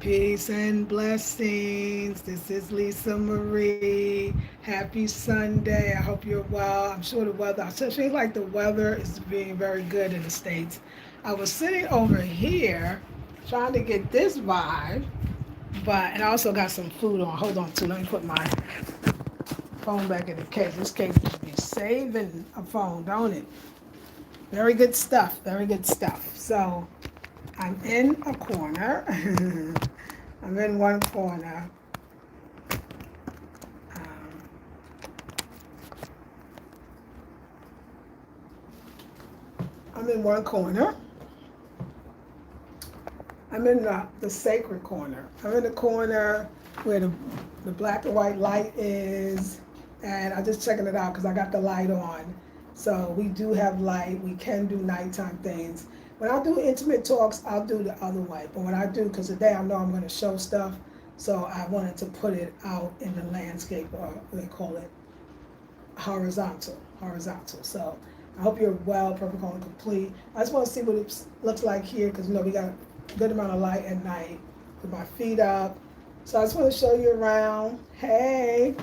Peace and blessings. This is Lisa Marie. Happy Sunday. I hope you're well. I'm sure the weather, it seems like the weather is being very good in the States. I was sitting over here trying to get this vibe, and I also got some food on. Hold on, let me put my phone back in the case. This case should be saving a phone, don't it? Very good stuff. Very good stuff. So I'm in a corner. I'm in one corner. Um, I'm in one corner. I'm in the sacred corner. I'm in the corner where the black and white light is, and I'm just checking it out because I got the light on. So we do have light. We can do nighttime things. When I do intimate talks, I'll do the other way. But when I do, because today I know I'm going to show stuff, so I wanted to put it out in the landscape, or what they call it, horizontal. So I hope you're well, perfect, and complete. I just want to see what it looks like here, because we got a good amount of light at night. Put my feet up. So I just want to show you around. Hey.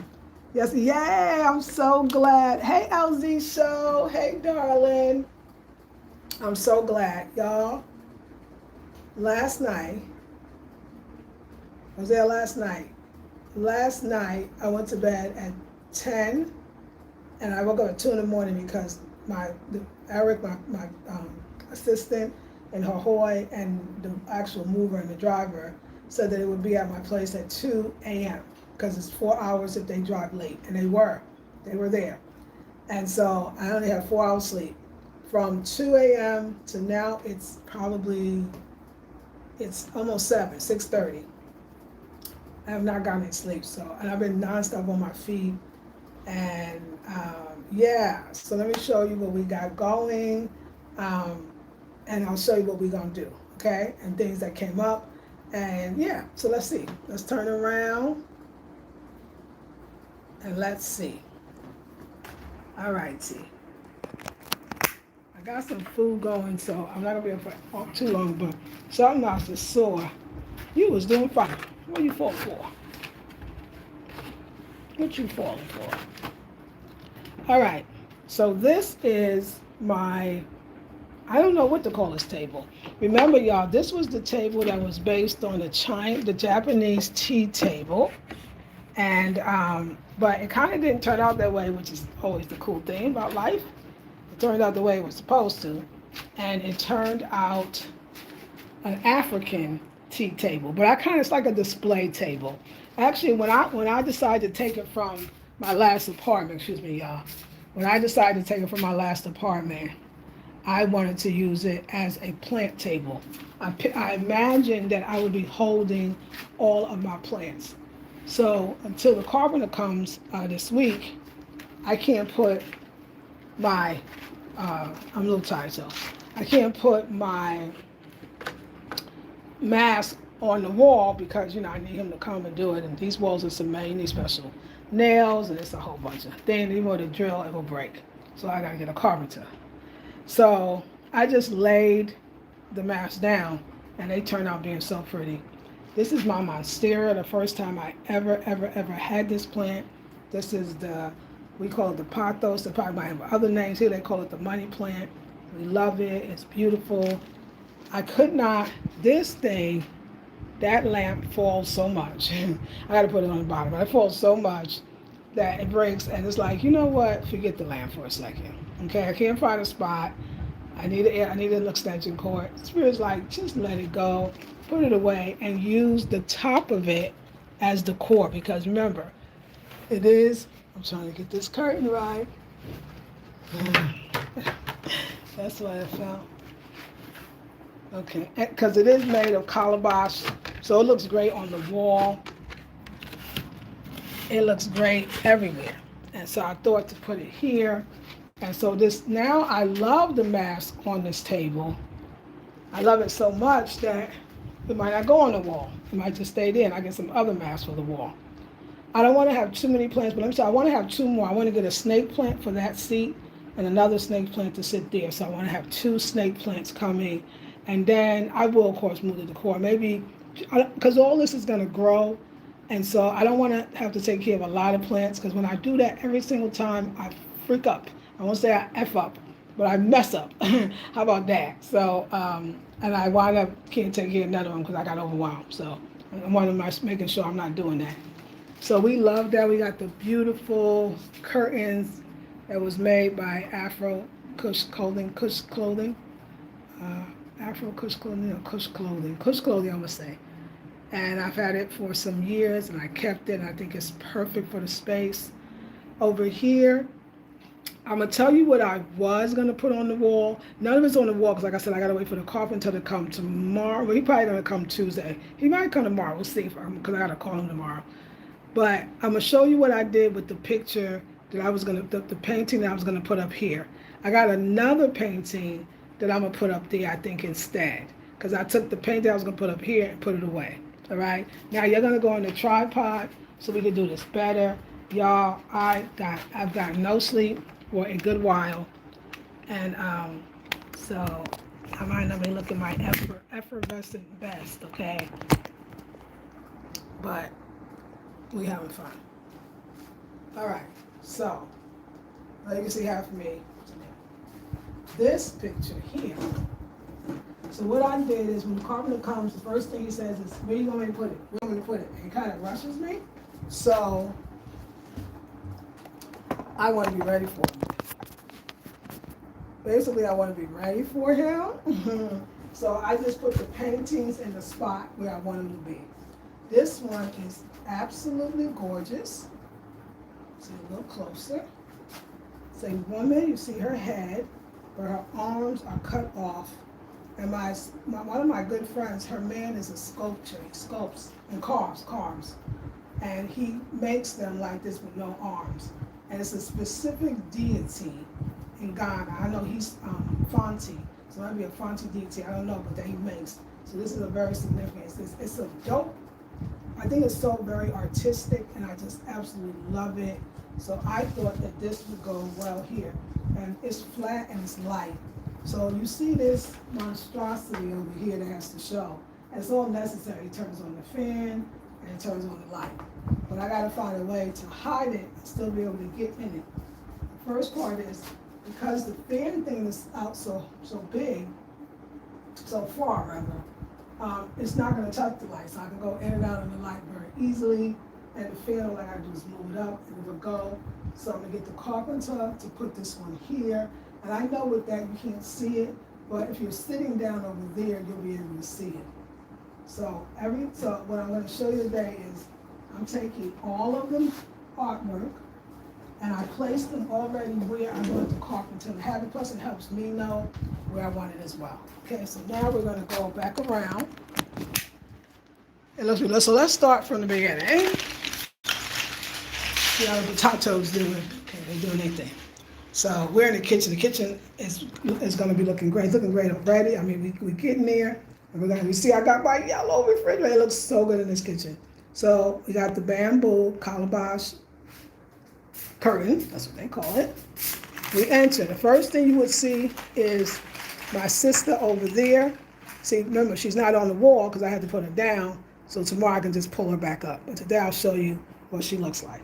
Yes, yay, I'm so glad. Hey, LZ Show. Hey, darling. I'm so glad, y'all. Last night, I was there last night. Last night, I went to bed at 10, and I woke up at 2 in the morning because Eric, my assistant, and Hoy, and the actual mover and the driver said that it would be at my place at 2 a.m. because it's 4 hours if they drive late, and they were there. And so I only had 4 hours sleep. From 2 a.m. to now, it's almost 6:30. I have not gotten any sleep, and I've been nonstop on my feet. And so let me show you what we got going, and I'll show you what we're gonna do, okay? And things that came up, and so let's see. Let's turn around, and let's see. All right, see. I got some food going, so I'm not gonna be able for too long, but something else is sore. You was doing fine. What you fall for? What you falling for? All right, so this is I don't know what to call this table. Remember, y'all, this was the table that was based on the Japanese tea table. And, but it kind of didn't turn out that way, which is always the cool thing about life. It turned out the way it was supposed to. And it turned out an African tea table, but it's like a display table. Actually, when I decided to take it from my last apartment, excuse me, y'all, when I decided to take it from my last apartment, I wanted to use it as a plant table. I imagined that I would be holding all of my plants. So until the carpenter comes this week, I can't put my, I'm a little tired, so I can't put my mask on the wall because, I need him to come and do it. And these walls are cement, you need special nails, and it's a whole bunch of things. Even with a drill, it will break. So I gotta get a carpenter. So I just laid the mask down, and they turned out being so pretty. This is my monstera, the first time I ever had this plant. This is we call it the pothos. They probably might have other names here. They call it the money plant. We love it. It's beautiful. I could not, this thing, that lamp falls so much. I got to put it on the bottom. It falls so much that it breaks, and it's like, you know what? Forget the lamp for a second. Okay, I can't find a spot. I need an extension cord. Spirit's like, just let it go, put it away, and use the top of it as the core. Because remember, I'm trying to get this curtain right. That's what I felt. Okay, because it is made of calabash, so it looks great on the wall. It looks great everywhere. And so I thought to put it here. And so now I love the mask on this table. I love it so much that it might not go on the wall. It might just stay there, and I get some other masks for the wall. I don't want to have too many plants, but let me say, I want to have 2 more. I want to get a snake plant for that seat and another snake plant to sit there. So I want to have 2 snake plants coming. And then I will, of course, move the decor. Maybe because all this is going to grow. And so I don't want to have to take care of a lot of plants, because when I do that every single time, I freak up. I won't say I F up, but I mess up. How about that? So, and I wind up can't take care of none of them because I got overwhelmed. So I'm one of my making sure I'm not doing that. So we love that. We got the beautiful curtains that was made by Afro Clothing, uh, Afro Kush Clothing, or Kush Clothing, I'm gonna say. And I've had it for some years, and I kept it. And I think it's perfect for the space. Over here, I'm gonna tell you what I was gonna put on the wall. None of it's on the wall because, like I said, I gotta wait for the carpenter to come tomorrow. Well, he probably gonna come Tuesday. He might come tomorrow. We'll see, because I gotta call him tomorrow. But I'm gonna show you what I did with the picture that I was gonna, the painting that I was gonna put up here. I got another painting that I'm gonna put up there, I think, instead, because I took the painting I was gonna put up here and put it away. All right. Now you're gonna go on the tripod so we can do this better, y'all. I've got no sleep for a good while, and so I might not be looking my effervescent best, okay? But we having fun. All right, so now you can see half of me. This picture here. So what I did is, when the carpenter comes, the first thing he says is, "Where you going to put it? Where you going to put it?" And he kind of rushes me. So I want to be ready for him. Basically, I want to be ready for him. So I just put the paintings in the spot where I want them to be. This one is absolutely gorgeous. See a little closer. It's a woman. You see her head, but her arms are cut off. And one of my good friends, her man is a sculptor. He sculpts and carves. And he makes them like this with no arms. And it's a specific deity in Ghana. I know he's Fonte, so it might be a Fonte deity, I don't know, but that he makes. So this is a very significant, it's a dope, I think it's so very artistic, and I just absolutely love it. So I thought that this would go well here. And it's flat and it's light. So you see this monstrosity over here that has to show. And it's all necessary. It turns on the fan and it turns on the light. But I gotta find a way to hide it and still be able to get in it. The first part is, because the fan thing is out so big, so far rather, it's not gonna touch the light. So I can go in and out of the light very easily. And the fan, all I gotta do is move it up and it'll go. So I'm gonna get the carpenter to put this one here. And I know with that you can't see it, but if you're sitting down over there, you'll be able to see it. So what I'm gonna show you today is, I'm taking all of the artwork and I placed them already where I want the carpenter to have it, plus it helps me know where I want it as well. Okay, so now we're gonna go back around. And so let's start from the beginning. See how the potatoes doing? Okay, they're doing their thing. So we're in the kitchen. The kitchen is gonna be looking great. It's looking great already. I mean, we getting there. And you see, I got my yellow refrigerator. It looks so good in this kitchen. So we got the bamboo calabash curtain. That's what they call it. We enter. The first thing you would see is my sister over there. See, remember, she's not on the wall because I had to put her down. So tomorrow I can just pull her back up. But today I'll show you what she looks like.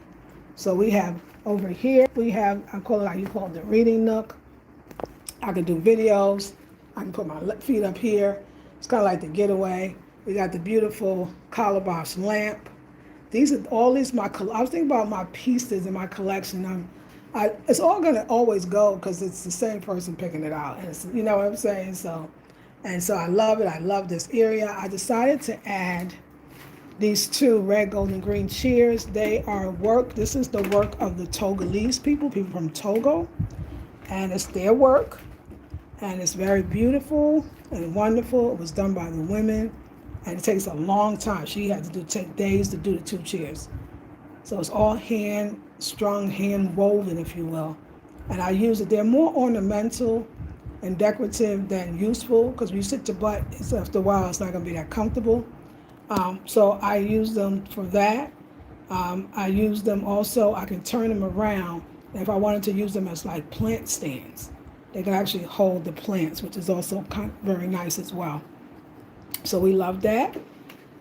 So we have over here, I call it, like you call it, the reading nook. I can do videos. I can put my feet up here. It's kind of like the getaway. We got the beautiful calabash lamp. I was thinking about my pieces in my collection. It's all gonna always go because it's the same person picking it out. And you know what I'm saying? So I love it. I love this area. I decided to add these two red, gold, and green chairs. This is the work of the Togolese people from Togo. And it's their work. And it's very beautiful and wonderful. It was done by the women. And it takes a long time. She had to take days to do the two chairs. So it's all hand-strung, hand-woven, if you will. And I use it. They're more ornamental and decorative than useful, because when you sit your butt, after a while, it's not going to be that comfortable. So I use them for that. I use them also, I can turn them around. And if I wanted to use them as like plant stands, they can actually hold the plants, which is also very nice as well. So we love that.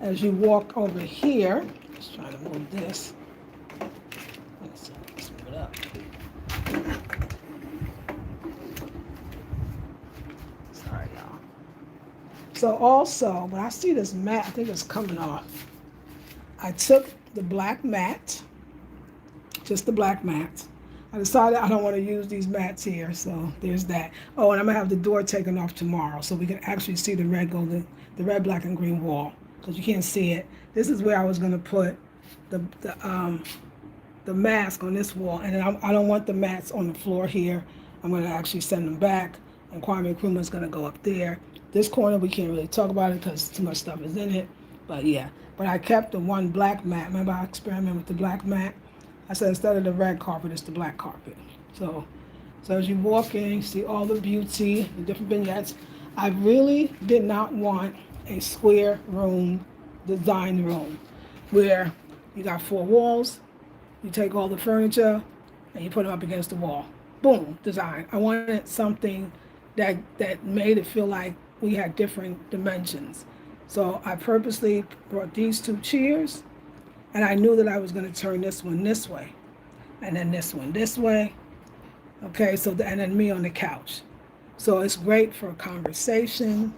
As you walk over here, just trying to move this. Let's move it up. Sorry, y'all. So also, when I see this mat, I think it's coming off. I took the black mat, just the black mat. I decided I don't want to use these mats here, so there's that. Oh, and I'm gonna have the door taken off tomorrow, so we can actually see the red, black, and green wall, because you can't see it. This is where I was gonna put the mask on this wall, and then I don't want the mats on the floor here. I'm gonna actually send them back, and Kwame Nkrumah's gonna go up there. This corner we can't really talk about it because too much stuff is in it, but yeah. But I kept the one black mat. Remember I experimented with the black mat? I said instead of the red carpet, it's the black carpet. So as you walk in, you see all the beauty, the different vignettes. I really did not want a square room, design room, where you got 4 walls, you take all the furniture, and you put them up against the wall. Boom, design. I wanted something that made it feel like we had different dimensions. So I purposely brought these 2 chairs, and I knew that I was going to turn this one this way, and then this one this way. Okay, and then me on the couch. So it's great for a conversation,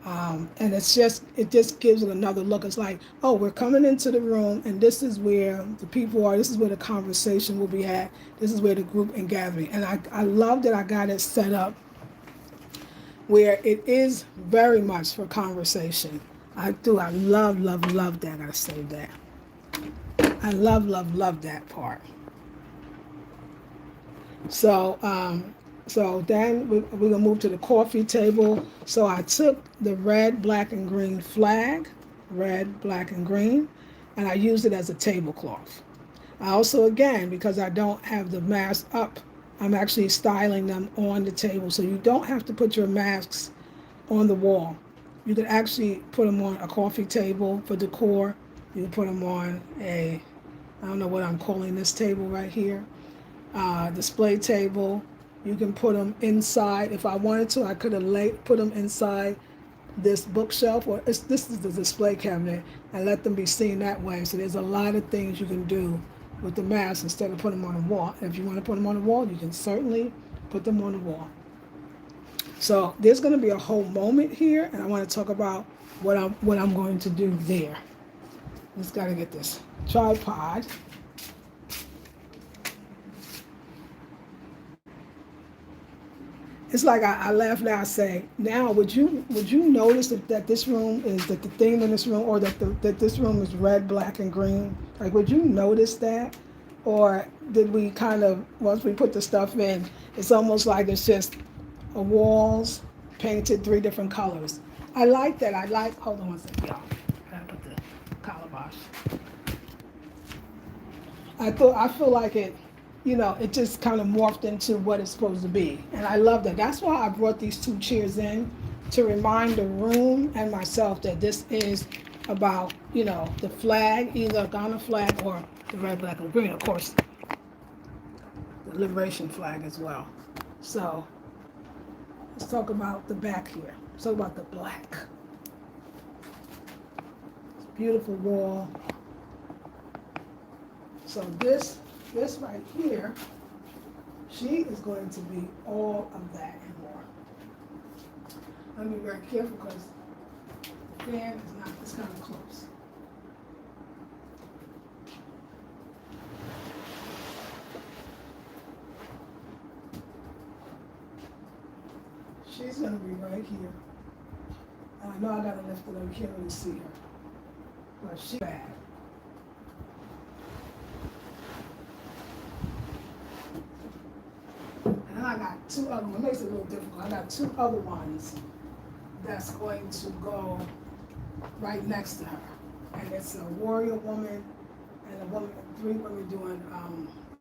and it just gives it another look. It's like, oh, we're coming into the room, and this is where the people are. This is where the conversation will be at. This is where the group and gathering. And I love that I got it set up where it is very much for conversation. I do. I love that. I gotta say that. I love that part. So then we're gonna move to the coffee table. So I took the red, black, and green flag, red, black, and green, and I used it as a tablecloth. I also, again, because I don't have the mask up, I'm actually styling them on the table. So you don't have to put your masks on the wall. You can actually put them on a coffee table for decor. You can put them on I don't know what I'm calling this table right here, display table. You can put them inside. If I wanted to, I could have put them inside this bookshelf, or this is the display cabinet, and let them be seen that way. So there's a lot of things you can do with the mask instead of putting them on the wall. And if you want to put them on the wall, you can certainly put them on the wall. So there's going to be a whole moment here, and I want to talk about what I'm going to do there. Just got to get this tripod. It's like I laugh now. I say, now would you notice that this room is that the theme in this room, or that this room is red, black, and green? Like, would you notice that, or did we kind of, once we put the stuff in, it's almost like it's just a walls painted 3 different colors. I like that. Hold on one second, y'all. I gotta put the calabash. I feel like it. It just kind of morphed into what it's supposed to be. And I love that. That's why I brought these 2 chairs in, to remind the room and myself that this is about, the flag, either Ghana flag or the red, black, and green, of course, the liberation flag as well. So let's talk about the back here. Let's talk about the black. It's a beautiful wall. So this right here, she is going to be all of that and more. Let me be very careful because the fan is not, it's kind of close. She's going to be right here. And I know I got to lift it up, you can't really see her. But she's bad. And I got 2 other ones. It makes it a little difficult. I got 2 other ones that's going to go right next to her. And it's a warrior woman and a woman, 3 women doing,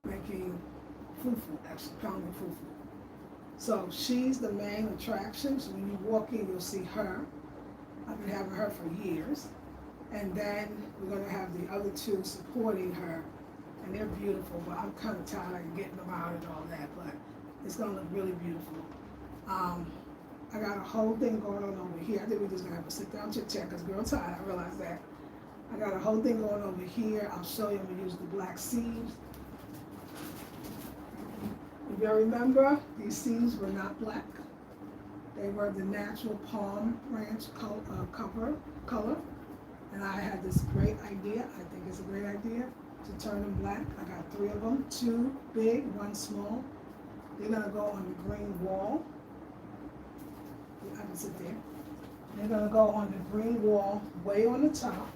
making fufu, actually pounding fufu. So she's the main attraction. So when you walk in, you'll see her. I've been having her for years. And then we're going to have the other 2 supporting her. And they're beautiful, but I'm kind of tired of getting them out and all that. But it's going to look really beautiful. I got a whole thing going on over here. I think we're just gonna have to sit down chit chat because girl tired, I realize that. I got a whole thing going over here. I'll show you. I'm gonna use the black seeds. If you remember, these seeds were not black. They were the natural palm branch color. And I had this great idea, I think it's a great idea, to turn them black. I got 3 of them, 2 big, 1 small. They're gonna go on the green wall. I can sit there. They're gonna go on the green wall, way on the top.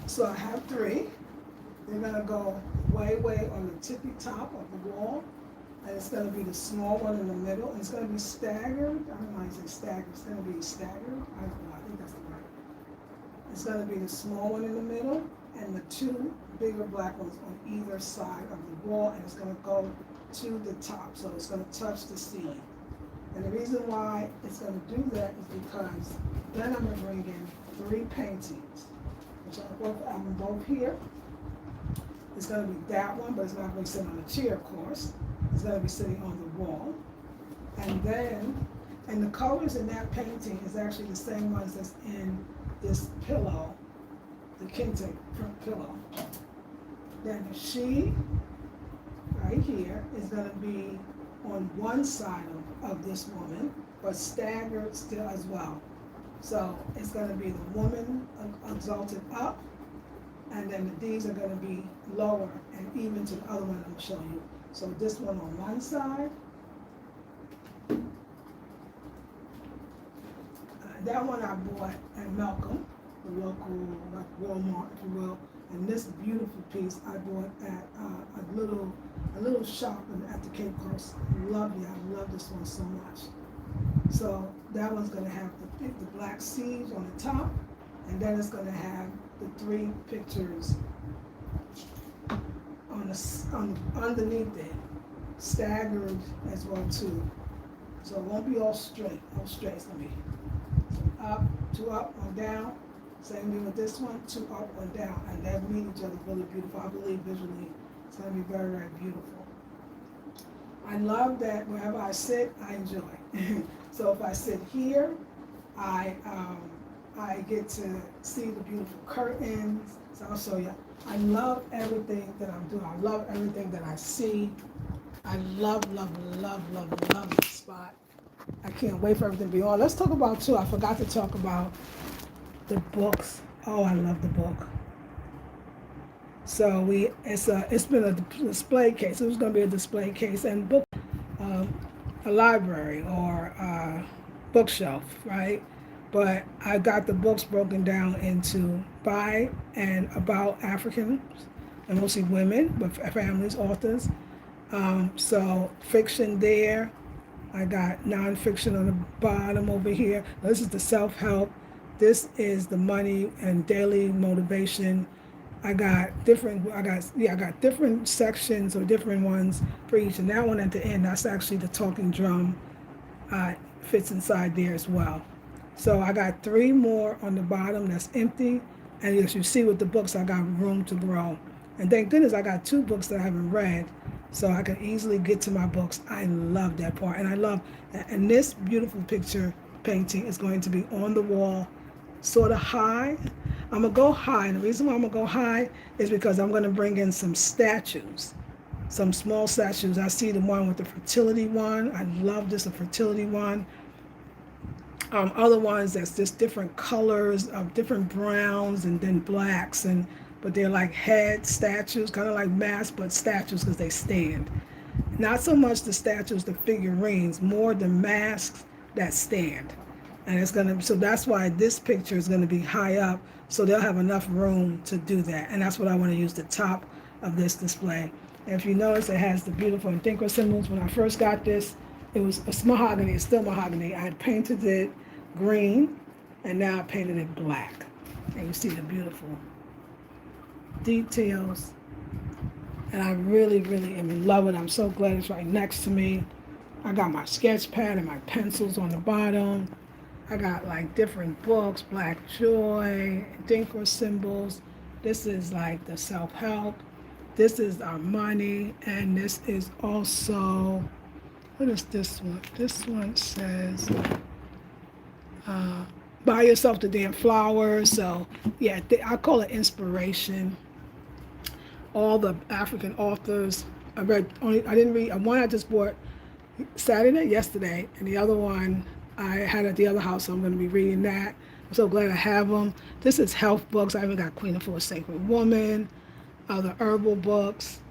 So I have 3. They're gonna go way on the tippy top of the wall. And it's gonna be the small one in the middle. And it's gonna be staggered. I don't know how you say staggered. It's gonna be staggered. I don't know, I think that's the word. It's gonna be the small one in the middle and the 2 bigger black ones on either side of the wall. And it's gonna go to the top. So it's gonna touch the seed. And the reason why it's gonna do that is because then I'm gonna bring in 3 paintings. I have them both here. It's going to be that one, but it's not going to be sitting on a chair, of course. It's going to be sitting on the wall. And then, and the colors in that painting is actually the same ones that's in this pillow, the Kente pillow. Then the she, right here, is going to be on one side of this woman, but staggered still as well. So it's going to be the woman exalted up, and then these are going to be lower and even to the other one I'm showing you. So this one on one side, that one I bought at Malcolm, the local like Walmart, if you will. And this beautiful piece I bought at a little shop at the Cape Coast. Lovely, I love this one so much. So that one's going to have the black seeds on the top, and then it's going to have the 3 pictures on underneath it, staggered as well too. So it won't be all straight. No straight. It's going to be up, 2 up, 1 down. Same thing with this one, 2 up, 1 down, and that meet each other really beautiful. I believe visually it's going to be very beautiful. I love that wherever I sit, I enjoy. So if I sit here, I get to see the beautiful curtains. So I'll show you. I love everything that I'm doing. I love everything that I see. I love this spot. I can't wait for everything to be on. Let's talk about too. I forgot to talk about the books. Oh, I love the book. So it's been a display case. It was going to be a display case and book, a library or a bookshelf, right? But I got the books broken down into by and about Africans, and mostly women, but families, authors. So fiction there. I got nonfiction on the bottom over here. This is the self-help. This is the money and daily motivation. I got different sections or different ones for each. And that one at the end, that's actually the talking drum. Fits inside there as well. So I got 3 more on the bottom that's empty. And as you see with the books, I got room to grow. And thank goodness I got 2 books that I haven't read, so I can easily get to my books. I love that part. And I love that. And this beautiful picture painting is going to be on the wall, sort of high. I'm going to go high. And the reason why I'm going to go high is because I'm going to bring in some statues, some small statues. I see the one with the fertility one. I love this, the fertility one. Other ones that's just different colors of different browns and then blacks, but they're like head statues, kind of like masks, but statues because they stand. Not so much the statues, the figurines, more the masks that stand. And so that's why this picture is going to be high up, so they'll have enough room to do that. And that's what I want to use the top of this display. And if you notice, it has the beautiful Decor symbols. When I first got this, it's mahogany. It's still mahogany. I had painted it green, and now I painted it black. And you see the beautiful details. And I really am in love with it. I'm so glad it's right next to me. I got my sketch pad and my pencils on the bottom. I got like different books, Black Joy, Decor symbols. This is like the self-help. This is our money, and this is also, what is this one? This one says, uh, buy yourself the damn flowers. So yeah, I call it inspiration. All the African authors. I didn't read, one I just bought yesterday, and the other one I had at the other house, so I'm going to be reading that. I'm so glad I have them. This is health books. I even got Queen of a Sacred Woman, other herbal books.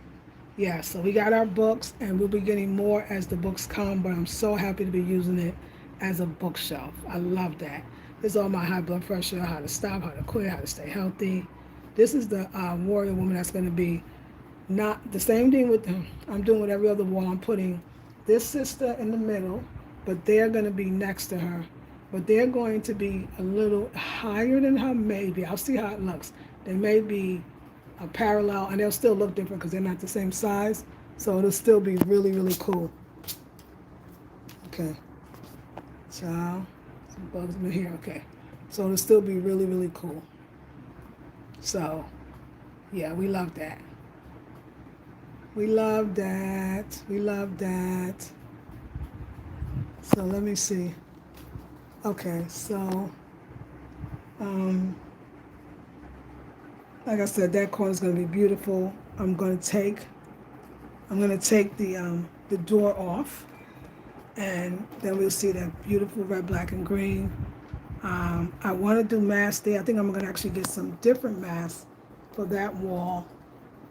Yeah, so we got our books, and we'll be getting more as the books come, but I'm so happy to be using it as a bookshelf. I love that. This is all my high blood pressure, how to stop, how to quit, how to stay healthy. This is the warrior woman that's going to be not the same thing with them. I'm doing with every other wall. I'm putting this sister in the middle, but they're going to be next to her. But they're going to be a little higher than her, maybe. I'll see how it looks. They may be a parallel, and they'll still look different because they're not the same size. So it'll still be really, really cool. Okay. So, some bugs in here. Okay. So it'll still be really, really cool. So, yeah, we love that. We love that. We love that. So let me see. Okay, so like I said, that corner is going to be beautiful. I'm going to take the door off, and then we'll see that beautiful red, black, and green. I want to do masks there. I think I'm going to actually get some different masks for that wall.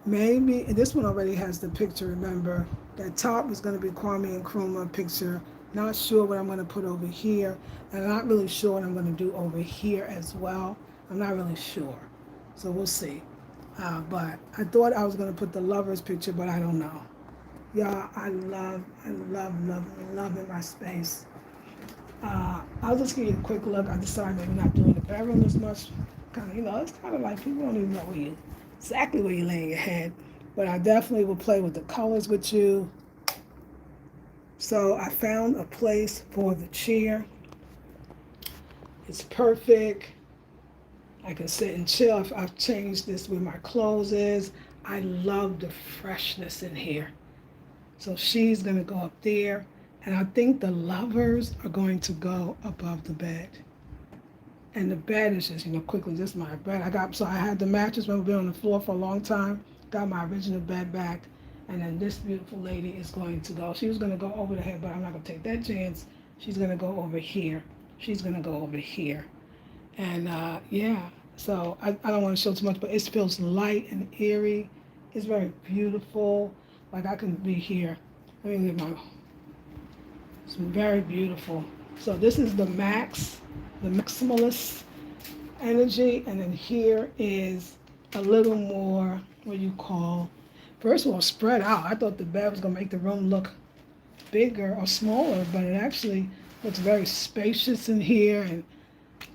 Maybe, and this one already has the picture, remember. That top is going to be Kwame Nkrumah picture. Not sure what I'm going to put over here. And I'm not really sure what I'm going to do over here as well. I'm not really sure. So we'll see. But I thought I was going to put the lovers picture, but I don't know. Y'all, I love in my space. I'll just give you a quick look. I decided maybe not doing the bedroom as much. Kind of, it's kind of like people don't even know exactly where you're laying your head. But I definitely will play with the colors with you. So I found a place for the chair. It's perfect. I can sit and chill. I've changed this where my clothes is. I love the freshness in here. So she's going to go up there. And I think the lovers are going to go above the bed. And the bed is just, quickly, just my bed. I had the mattress, when we've been on the floor for a long time. Got my original bed back. And then this beautiful lady is going to go. She was going to go over the head, but I'm not going to take that chance. She's going to go over here. She's going to go over here. And yeah, so I don't want to show too much, but it feels light and eerie. It's very beautiful. Like I can be here. Let me get it's very beautiful. So this is the maximalist energy. And then here is a little more, first of all, spread out. I thought the bed was going to make the room look bigger or smaller, but it actually looks very spacious in here. And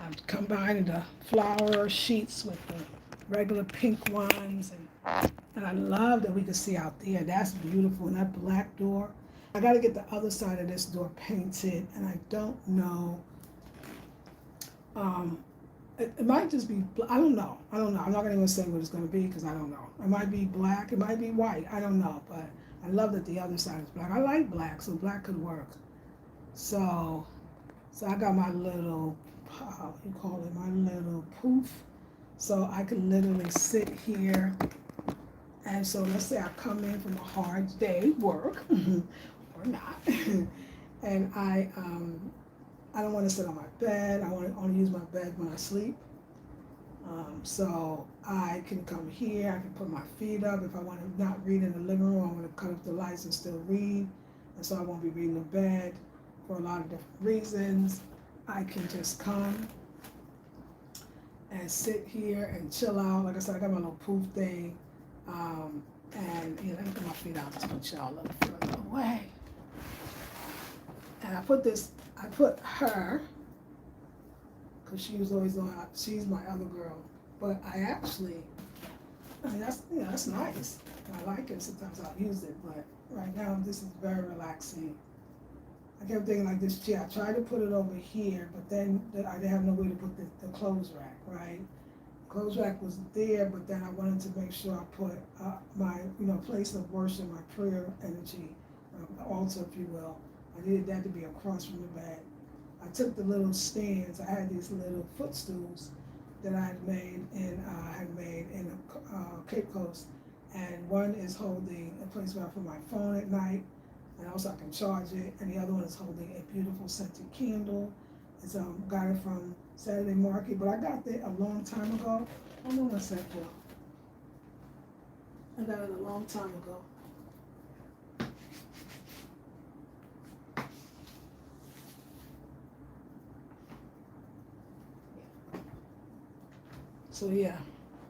I'm combining the flower sheets with the regular pink ones. And I love that we can see out there. That's beautiful. And that black door. I got to get the other side of this door painted. And I don't know. It might just be, I don't know. I'm not going to even say what it's going to be because I don't know. It might be black. It might be white. I don't know. But I love that the other side is black. I like black, so black could work. So I got my little, my little poof. So I can literally sit here. And so let's say I come in from a hard day work, or not, and I don't want to sit on my bed. I want to only use my bed when I sleep. So I can come here. I can put my feet up. If I want to not read in the living room, I want to cut off the lights and still read. And so I won't be reading in bed for a lot of different reasons. I can just come and sit here and chill out. Like I said, I got my little poof thing. And let me put my feet out just put y'all a little further away. And I put her, because she was always on, she's my other girl. But that's nice. I like it. Sometimes I'll use it, but right now this is very relaxing. I kept thinking like this chair. I tried to put it over here, but then I didn't have no way to put the clothes rack, right? clothes rack was there, but then I wanted to make sure I put my, place of worship, my prayer energy, altar, if you will. I needed that to be across from the bed. I took the little stands. I had these little footstools that I had made in Cape Coast, and one is holding a place where I put my phone at night, and also I can charge it, and the other one is holding a beautiful scented candle. And so I got it from Saturday Market, but I got it a long time ago. Hold on a second. I got it a long time ago. So yeah,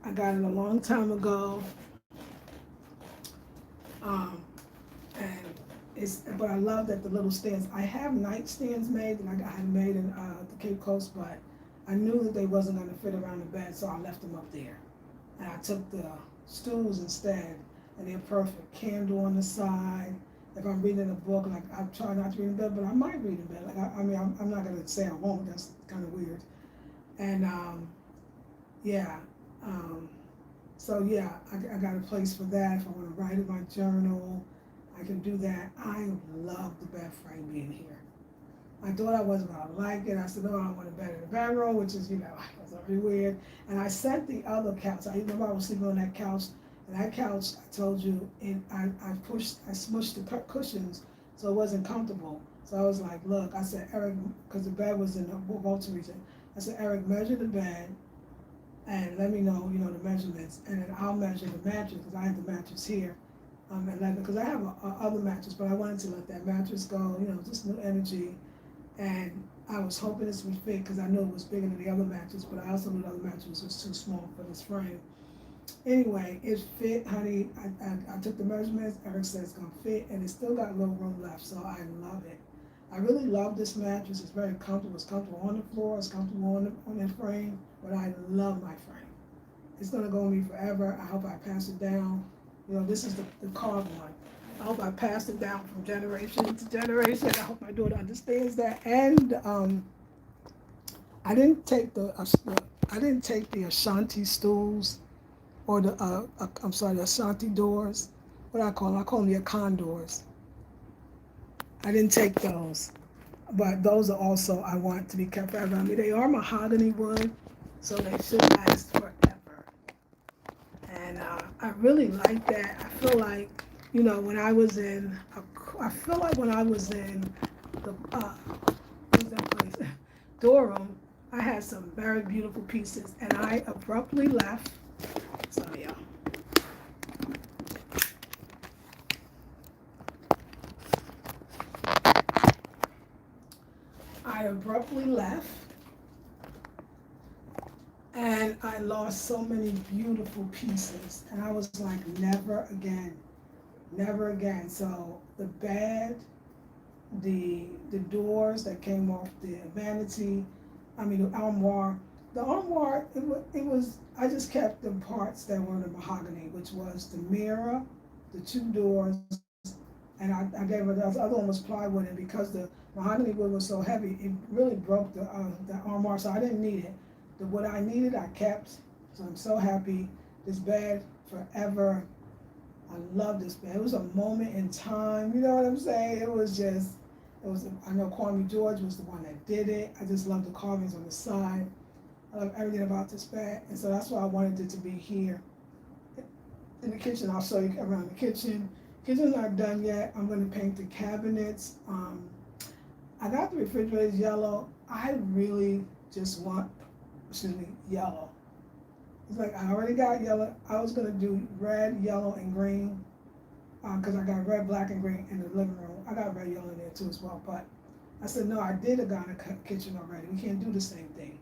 I got it a long time ago. But I love that the little stands. I have nightstands made that I had made in the Cape Coast, but I knew that they wasn't going to fit around the bed, so I left them up there. And I took the stools instead, and they're perfect. Candle on the side. If I'm reading a book, like I try not to read in bed, but I might read in bed. Like I'm not going to say I won't. That's kind of weird. And so yeah, I got a place for that. If I want to write in my journal, I can do that. I love the bed frame being here. I thought I wasn't gonna like it. I said, no, I want a bed in the bedroom, which is, that's very weird. And I sent the other couch. I remember I was sleeping on that couch, and that couch, I told you, I smushed the cushions so it wasn't comfortable. So I was like, look, I said, Eric, because the bed was in the Baltimore region. I said, Eric, measure the bed and let me know, the measurements, and then I'll measure the mattress, because I have the mattress here. Because I have other mattress, but I wanted to let that mattress go, just new energy. And I was hoping this would fit, because I knew it was bigger than the other mattress, but I also knew the other mattress was too small for this frame. Anyway, it fit, honey. I took the measurements. Eric said it's gonna fit, and it's still got a little room left, so I love it. I really love this mattress. It's very comfortable. It's comfortable on the floor. It's comfortable on the frame, but I love my frame. It's gonna go with me forever. I hope I pass it down. This is the carved one. I hope I pass it down from generation to generation. I hope my daughter understands that. And I didn't take the Ashanti stools or the Ashanti doors. What I call them? I call them the Akan doors. I didn't take those, but those are also, I want to be kept forever. I mean, they are mahogany wood, so they should last forever. And I really like that. I feel like, when I was in the what's that place? Durham, I had some very beautiful pieces, and I abruptly left. So yeah. I abruptly left, and I lost so many beautiful pieces, and I was like, never again, never again. So the bed, the doors that came off the vanity, the armoire. The armoire, it was, I just kept the parts that were the mahogany, which was the mirror, the two doors, and I gave her, the other one was plywood, and because the mahogany wood was so heavy, it really broke the armoire, so I didn't need it. What I needed, I kept, so I'm so happy. This bed, forever. I love this bed. It was a moment in time, you know what I'm saying? I know Kwame George was the one that did it. I just love the carvings on the side. I love everything about this bed, and so that's why I wanted it to be here. In the kitchen, I'll show you around the kitchen. Kitchen's not done yet. I'm going to paint the cabinets. I got the refrigerators yellow. I really just want, yellow. It's like I already got yellow. I was going to do red, yellow, and green because I got red, black, and green in the living room. I got red, yellow in there too as well. But I said, no, I did a Ghana kitchen already. We can't do the same thing.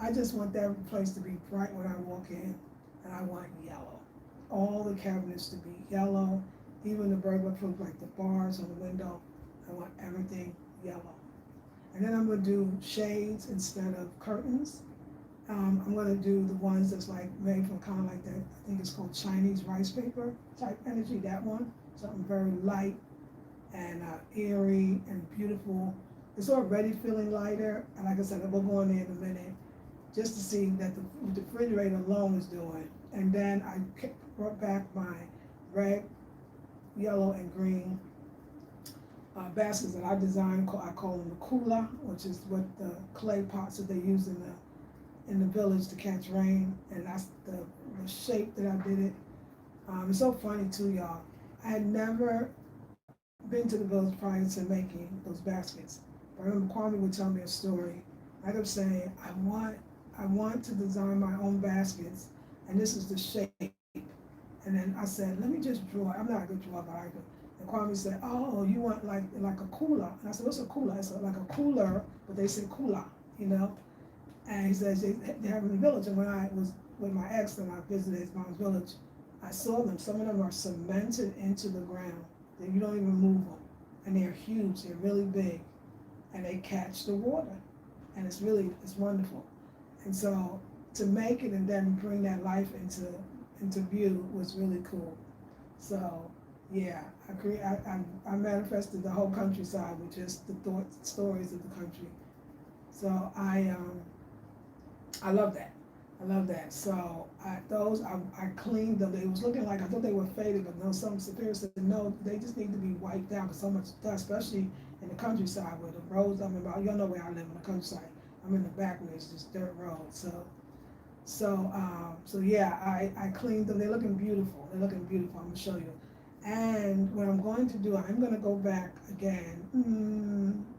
I just want that place to be bright when I walk in, and I want yellow. All the cabinets to be yellow, even the burglar proof, like the bars on the window. I want everything yellow. And then I'm going to do shades instead of curtains. I'm going to do the ones that's like made from kind of like that, I think it's called Chinese rice paper type energy, that one. Something very light and eerie and beautiful. It's already feeling lighter, and like I said, we'll go in there in a minute. just to see that the refrigerator alone is doing. And then I brought back my red, yellow, and green baskets that I designed. I call them the cooler, which is what the clay pots that they use in the village to catch rain. And that's the shape that I did it. It's so funny too, y'all. I had never been to the village prior to making those baskets. But I remember Kwame would tell me a story. I kept saying, I want to design my own baskets, and this is the shape. And then I said, let me just draw it. I'm not a good drawer, but I could. And Kwame said, oh, you want like a cooler? And I said, what's a cooler? It's like a cooler, but they say cooler, you know? And he says they have them in the village. And when I was with my ex and I visited his mom's village, I saw them. Some of them are cemented into the ground. You don't even move them. And they're huge, they're really big. And they catch the water. And it's wonderful. And so to make it and then bring that life into view was really cool. So yeah, I manifested the whole countryside with just the stories of the country. So I love that. I love that. So I cleaned them. It was looking like, I thought they were faded, but no, some superiors said, no, they just need to be wiped out because so much dust, especially in the countryside where the roads, I mean, y'all know where I live in the countryside. I'm in the back where it's just dirt roads. So yeah, I cleaned them. They're looking beautiful. I'm gonna show you. And what I'm going to do, I'm gonna go back again.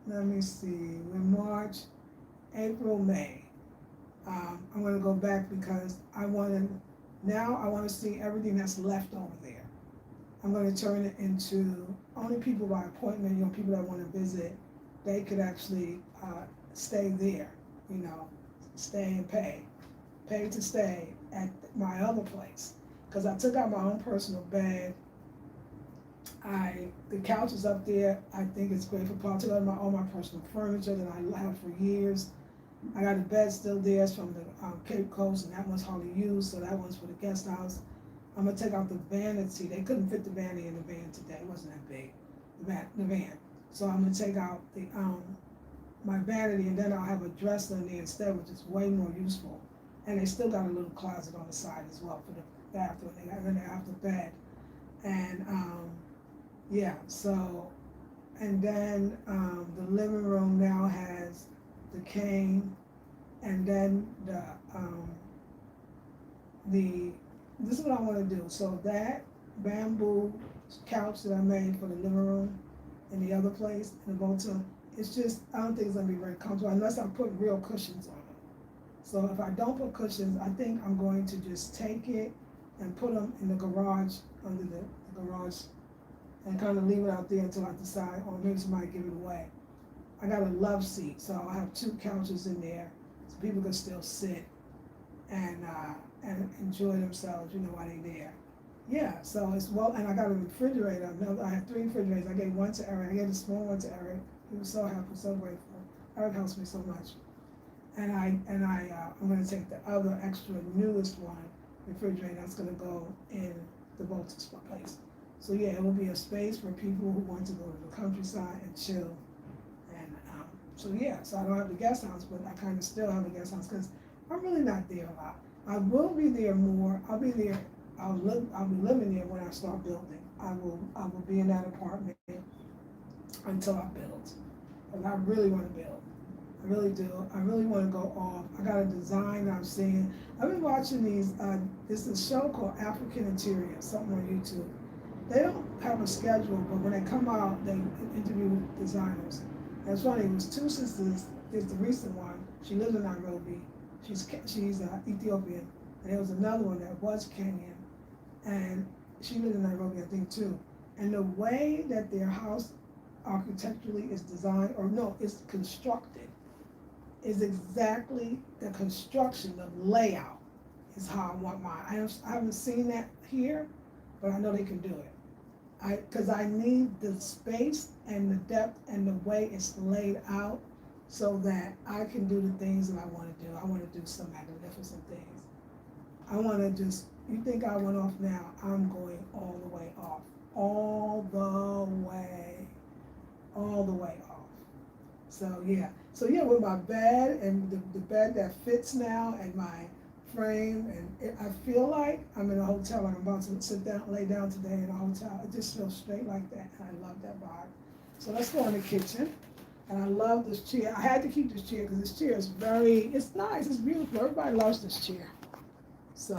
Let me see, we're March, April, May. I'm going to go back because I want to see everything that's left over there. I'm going to turn it into only people by appointment, people that want to visit, they could actually stay there, stay and pay to stay at my other place. Because I took out my own personal bed. The couch is up there. I think it's great for Paul. I took out all my personal furniture that I have for years. I got a bed still there. It's from the Cape Coast, and that one's hardly used, so that one's for the guest house. I'm gonna take out the vanity. They couldn't fit the vanity in the van today. It wasn't that big, the van. So I'm gonna take out the my vanity, and then I'll have a dresser in there instead, which is way more useful. And they still got a little closet on the side as well for the bathroom. They got in there after bed, and yeah. So, and then the living room now has the cane, and then this is what I want to do. So that bamboo couch that I made for the living room in the other place in the Goodson, it's just, I don't think it's gonna be very comfortable unless I put real cushions on it. So if I don't put cushions, I think I'm going to just take it and put them in the garage, under the garage, and kind of leave it out there until I decide, or maybe somebody give it away. I got a love seat, so I'll have 2 couches in there, so people can still sit and enjoy themselves, while they're there. Yeah, so it's and I got a refrigerator. I have 3 refrigerators. I gave one to Eric. I gave the small one to Eric. He was so happy, so grateful. Eric helps me so much. And I'm going to take the other extra newest one, refrigerator, that's going to go in the Bolton's place. So yeah, it will be a space for people who want to go to the countryside and chill. So yeah, so I don't have the guest house, but I kind of still have a guest house because I'm really not there a lot. I will be there more. I'll be there. I'll be living there when I start building. I will be in that apartment until I build. Because I really want to build. I really do. I really want to go off. I got a design I'm seeing. I've been watching these. There's a show called African Interior, something on YouTube. They don't have a schedule, but when they come out, they interview designers. And it's funny, it was 2 sisters. There's the recent one. She lives in Nairobi. She's Ethiopian. And there was another one that was Kenyan. And she lived in Nairobi, I think, too. And the way that their house architecturally is designed, it's constructed, is exactly the construction, the layout is how I want mine. I haven't seen that here, but I know they can do it. Because I need the space and the depth and the way it's laid out so that I can do the things that I want to do. I want to do some magnificent things. I want to just, you think I went off now, I'm going all the way off. All the way off. So yeah, So yeah, with my bed and the bed that fits now and my frame, and I feel like I'm in a hotel, like I'm about to sit down, lay down today in a hotel. It just feels straight like that, and I love that vibe. So let's go in the kitchen. And I love this chair. I had to keep this chair because this chair is it's nice, it's beautiful. Everybody loves this chair. So,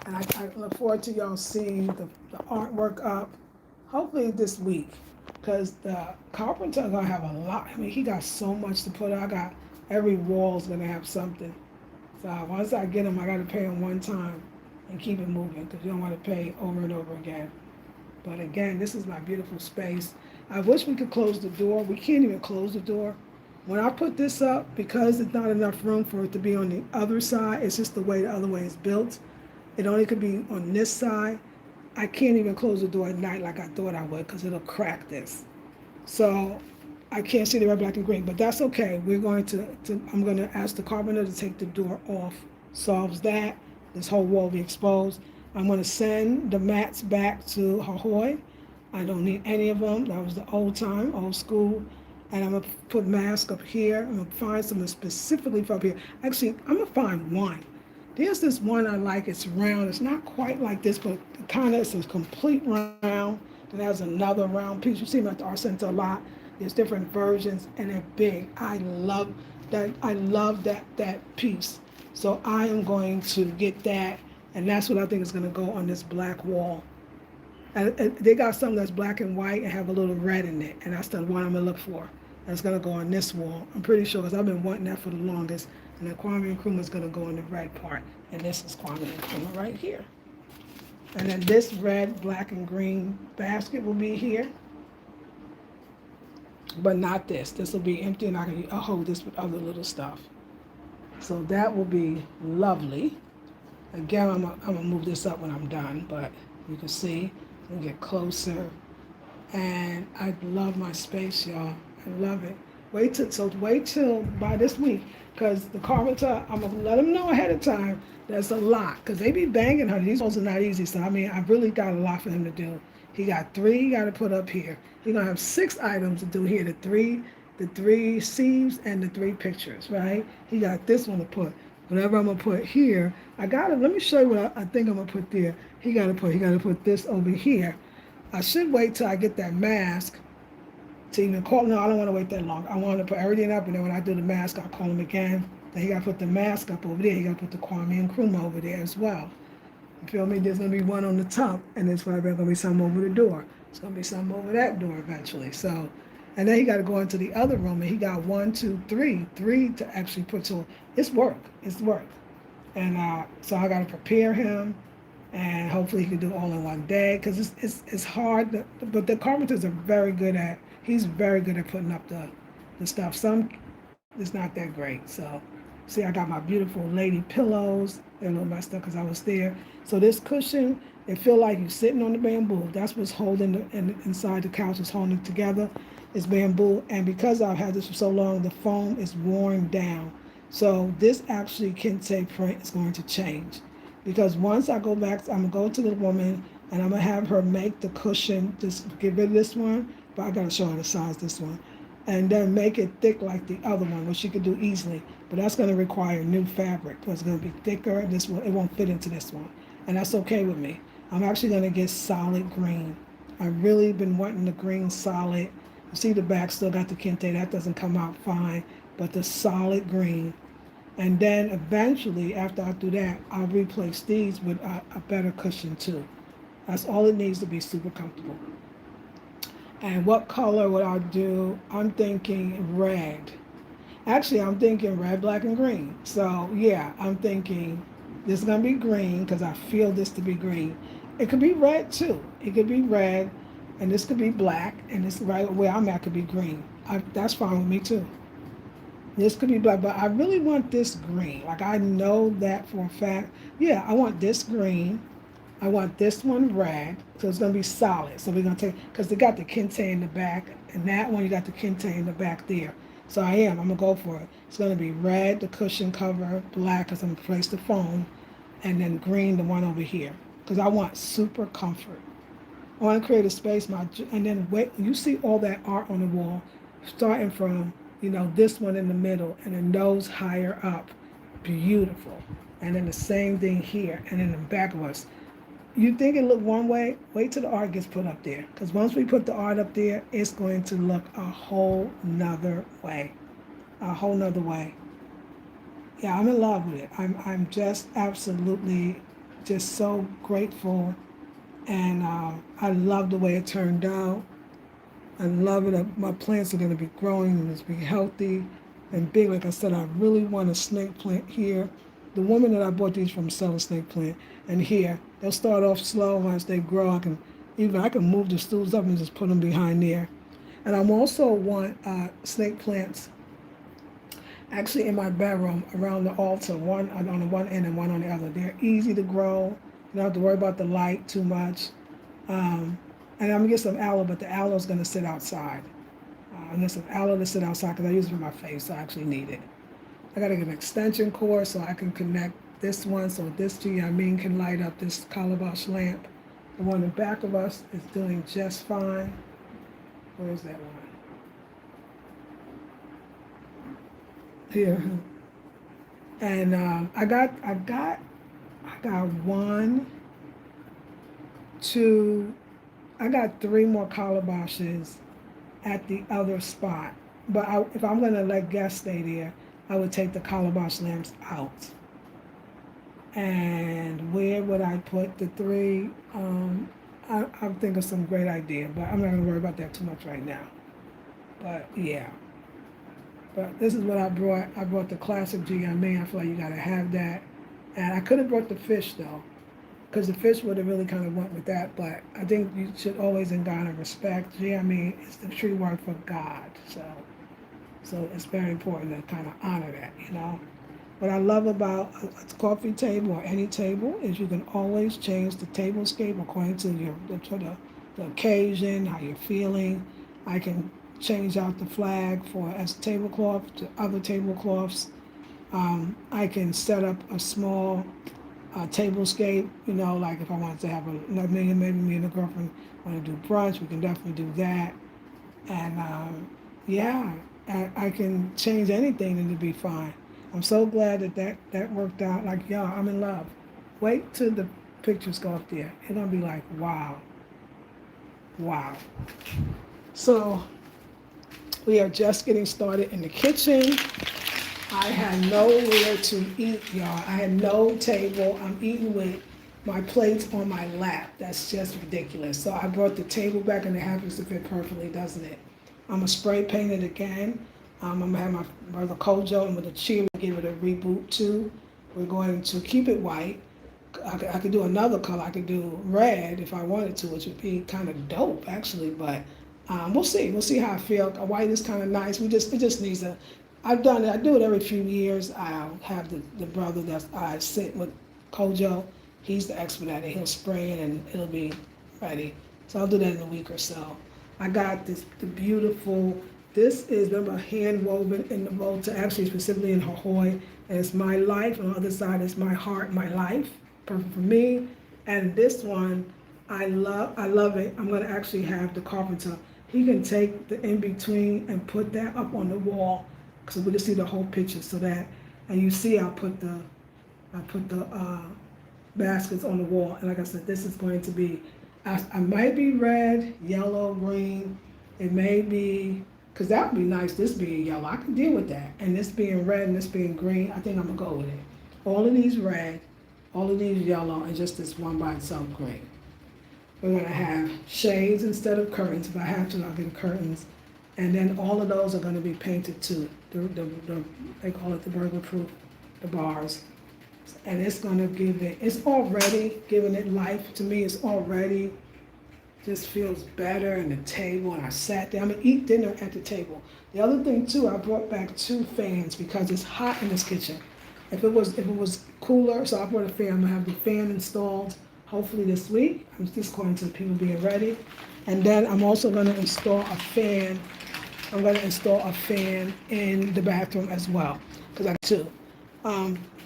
and I look forward to y'all seeing the artwork up, hopefully this week, because the carpenter gonna have a lot. I mean, he got so much to put out. Every wall's gonna have something. So once I get him, I gotta pay him one time and keep it moving, because you don't want to pay over and over again. But again, this is my beautiful space. I wish we could close the door. We can't even close the door. When I put this up, because it's not enough room for it to be on the other side, it's just the way the other way is built. It only could be on this side. I can't even close the door at night like I thought I would, because it'll crack this. So I can't see the red, black, and green, but that's okay. We're going I'm going to ask the carpenter to take the door off. Solves that. This whole wall will be exposed. I'm going to send the mats back to Ahoy. I don't need any of them. That was the old school. And I'm going to put mask up here. I'm going to find something specifically for up here. Actually, I'm going to find one. There's this one I like. It's round. It's not quite like this, but kind of it's a complete round. And there's another round piece. You see them at the art center a lot. There's different versions, and they're big. I love that. I love that piece. So I am going to get that, and that's what I think is going to go on this black wall. And they got something that's black and white and have a little red in it, and that's the one I'm going to look for. That's going to go on this wall. I'm pretty sure, because I've been wanting that for the longest. And then Kwame Nkrumah is going to go on the red part, and this is Kwame Nkrumah right here. And then this red, black, and green basket will be here, but not this. This will be empty, and I'll hold this with other little stuff. So that will be lovely. Again, I'm gonna move this up when I'm done, but you can see, and get closer. And I love my space, y'all. I love it. Wait till by this week, because the carpenter, I'm gonna let him know ahead of time. That's a lot, because they be banging her. These ones are not easy, so I mean, I've really got a lot for him to do. He got 3 he got to put up here. He's gonna have 6 items to do here. The three seams and the 3 pictures, right? He got this one to put. Whatever I'm gonna put here, let me show you what I think I'm gonna put there. He gotta put this over here. I should wait till I get that mask to even call. No, I don't want to wait that long. I want to put everything up, and then when I do the mask, I'll call him again. Then he got to put the mask up over there. He got to put the Kwame Nkrumah over there as well. You feel me? There's going to be one on the top, and there's probably going to be some over the door. It's going to be some over that door eventually. So, and then he got to go into the other room, and he got 1, 2, 3 to actually put. So it's work. And so I got to prepare him, and hopefully he can do it all in one day, because it's hard. But the carpenters are very good at. He's very good at putting up the stuff. Some it's not that great. So, see, I got my beautiful lady pillows. They're a little messed up because I was there. So this cushion, it feel like you're sitting on the bamboo. That's what's holding inside the couch is holding it together. It's bamboo, and because I've had this for so long, the foam is worn down. So this actually Kente print is going to change, because once I go back, I'm gonna go to the woman and I'm gonna have her make the cushion. Just get rid of this one. But I gotta show her the size of this one, and then make it thick like the other one, which she could do easily. But that's gonna require new fabric, because it's gonna be thicker. This one, it won't fit into this one, and that's okay with me. I'm actually gonna get solid green. I've really been wanting the green solid. You see the back still got the kente. That doesn't come out fine, but the solid green. And then eventually, after I do that, I'll replace these with a better cushion too. That's all it needs to be super comfortable. And what color would I do? I'm thinking red. Actually, I'm thinking red, black, and green. So yeah, I'm thinking this is gonna be green, because I feel this to be green. It could be red too. It could be red, and this could be black, and this right where I'm at could be green. That's fine with me too. This could be black, but I really want this green. Like, I know that for a fact. Yeah, I want this green. I want this one red, so it's going to be solid. So we're going to take, because they got the kente in the back, and that one you got the kente in the back there. So I'm going to go for it. It's going to be red, the cushion cover, black, because I'm going to place the foam, and then green, the one over here, because I want super comfort. I want to create a space, and then wait, you see all that art on the wall. starting from, this one in the middle and then those higher up. Beautiful. And then the same thing here and in the back of us. You think it look one way? Wait till the art gets put up there. Because once we put the art up there, it's going to look a whole nother way. A whole nother way. Yeah, I'm in love with it. I'm just absolutely just so grateful. And I love the way it turned out. I love it. My plants are going to be growing and it's be healthy and big. Like I said, I really want a snake plant here. The woman that I bought these from sells a snake plant. And here, they'll start off slow. Once they grow, I can move the stools up and just put them behind there. And I also want snake plants actually in my bedroom around the altar, one on the one end and one on the other. They're easy to grow. You don't have to worry about the light too much. And I'm gonna get some aloe, but the aloe is gonna sit outside. I need some aloe to sit outside because I use it for my face, so I actually need it. I gotta get an extension cord so I can connect this one so this can light up this calabash lamp. The one in the back of us is doing just fine. Where's that one? Here. And I got 1, 2. I got 3 more calabashes at the other spot. But if I'm going to let guests stay there, I would take the calabash lamps out. And where would I put the 3? I'm thinking of some great idea, but I'm not going to worry about that too much right now. But yeah. But this is what I brought. I brought the classic GMA. I feel like you got to have that. And I could have brought the fish, though, because the fish would have really kind of went with that. But I think you should always in God and respect. GMA is the true word for God. So it's very important to kind of honor that, What I love about a coffee table or any table is you can always change the tablescape according to the occasion, how you're feeling. I can change out the flag as a tablecloth to other tablecloths. I can set up a small tablescape, like if I wanted to have maybe me and the girlfriend want to do brunch, we can definitely do that. And I can change anything and it'll be fine. I'm so glad that worked out. Like, y'all, I'm in love. Wait till the pictures go up there. It's gonna be like, wow. So we are just getting started in the kitchen. I had nowhere to eat, y'all. I had no table. I'm eating with my plates on my lap. That's just ridiculous. So I brought the table back and it happens to fit perfectly, doesn't it? I'm gonna spray paint it again. I'm gonna have my brother Kojo and with a cheer give it a reboot too. We're going to keep it white. I could do another color. I could do red if I wanted to, which would be kind of dope actually. But we'll see. We'll see how I feel. White is kind of nice. It just needs a. I've done it. I do it every few years. I'll have the brother that I sit with, Kojo. He's the expert at it. He'll spray it and it'll be ready. So I'll do that in a week or so. I got the beautiful. This is, remember, hand woven in the Volta, actually specifically in Hawaii. And it's my life. On the other side is my heart, my life. Perfect for me. And this one, I love it. I'm going to actually have the carpenter. He can take the in-between and put that up on the wall so we can see the whole picture. So that, and you see I put the baskets on the wall. And like I said, this is going to be, I might be red, yellow, green. It may be, because that would be nice, this being yellow. I can deal with that. And this being red and this being green, I think I'm going to go with it. All of these red, all of these yellow, and just this one by itself green. We're going to have shades instead of curtains. If I have to, I'll get curtains. And then all of those are going to be painted too. They call it the burglar proof, the bars. And it's going to give it, it's already giving it life. To me, it's already just feels better in the table. And I sat there. I'm going to eat dinner at the table. The other thing too, I brought back 2 fans because it's hot in this kitchen. If it was cooler, so I brought a fan. I'm going to have the fan installed hopefully this week. I'm just going to people being ready. And then I'm also going to install a fan. I'm going to install a fan in the bathroom as well, because I have 2.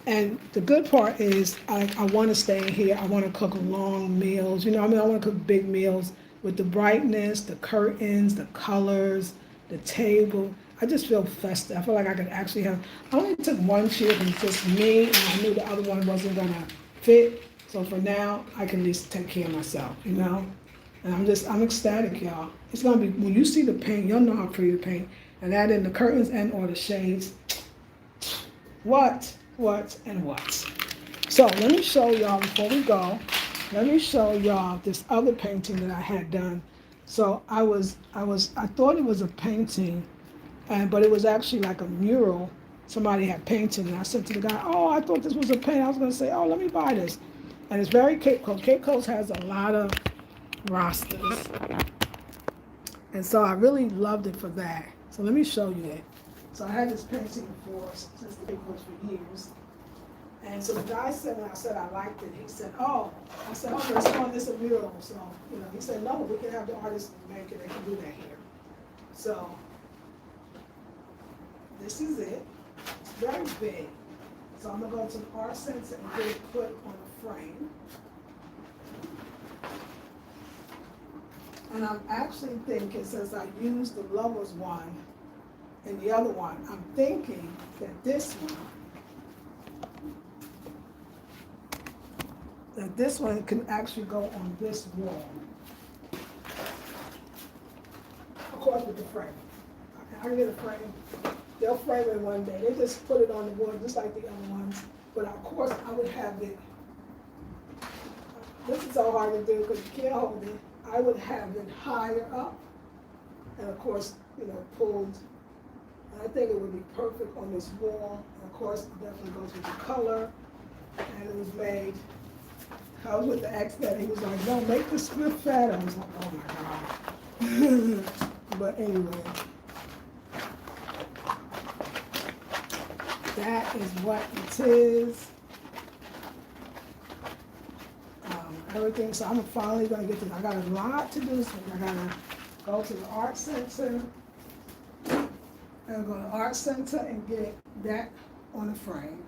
And the good part is I want to stay in here. I want to cook long meals. I want to cook big meals with the brightness, the curtains, the colors. the table. I just feel festive. I feel like I could actually have, I only took one chair because it's just me, and I knew the other one wasn't gonna fit. So for now, I can at least take care of myself, you know? And I'm ecstatic, y'all. It's gonna be, when you see the paint, you'll know how pretty the paint, and add in the curtains and or the shades. What, and what? So let me show y'all before we go. Let me show y'all this other painting that I had done. So I thought it was a painting, but it was actually like a mural somebody had painted, and I said to the guy, "Oh, I thought this was a paint." I was gonna say, "Oh, let me buy this," and it's very Cape Coast. Cape Coast has a lot of rosters, and so I really loved it for that. So let me show you it. So I had this painting for since the Cape Coast for years. And so the guy said, when I said I liked it, he said, "Oh," I said, "Oh, let's call this a mural." So, you know, he said, "No, we can have the artist make it, they can do that here." So, this is it. It's very big. So I'm gonna go to the art center and get it put on a frame. And I'm actually thinking, since I used the Lovers one and the other one, I'm thinking that this one can actually go on this wall. Of course, with the frame. I can get a frame. They'll frame it one day. They just put it on the wall just like the other ones. But of course, I would have it. This is so hard to do because you can't hold it. I would have it higher up, and of course, you know, pulled. And I think it would be perfect on this wall. And of course, it definitely goes with the color. And it was made. I was with the ex that he was like, "No, make the strip fat." I was like, "Oh my god!" But anyway, that is what it is. Everything. So I'm finally gonna get to. I got a lot to do this week. I gotta go to the art center. And go to the art center and get that on a frame.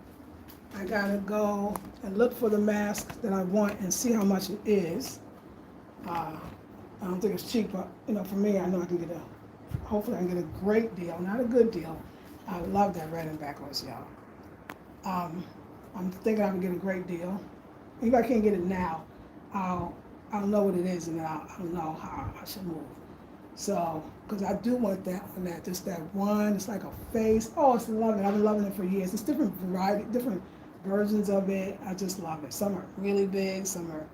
I gotta go and look for the mask that I want and see how much it is. I don't think it's cheap, but you know, for me, I know I can get hopefully I can get a great deal, not a good deal. I love that red and backwards, y'all. I'm thinking I can get a great deal. If I can't get it now, I'll know what it is and then I'll know how I should move. So, because I do want that on that, just that one, it's like a face. Oh, it's lovely. I've been loving it for years. It's different variety, different versions of it. I just love it. Some are really big, some are,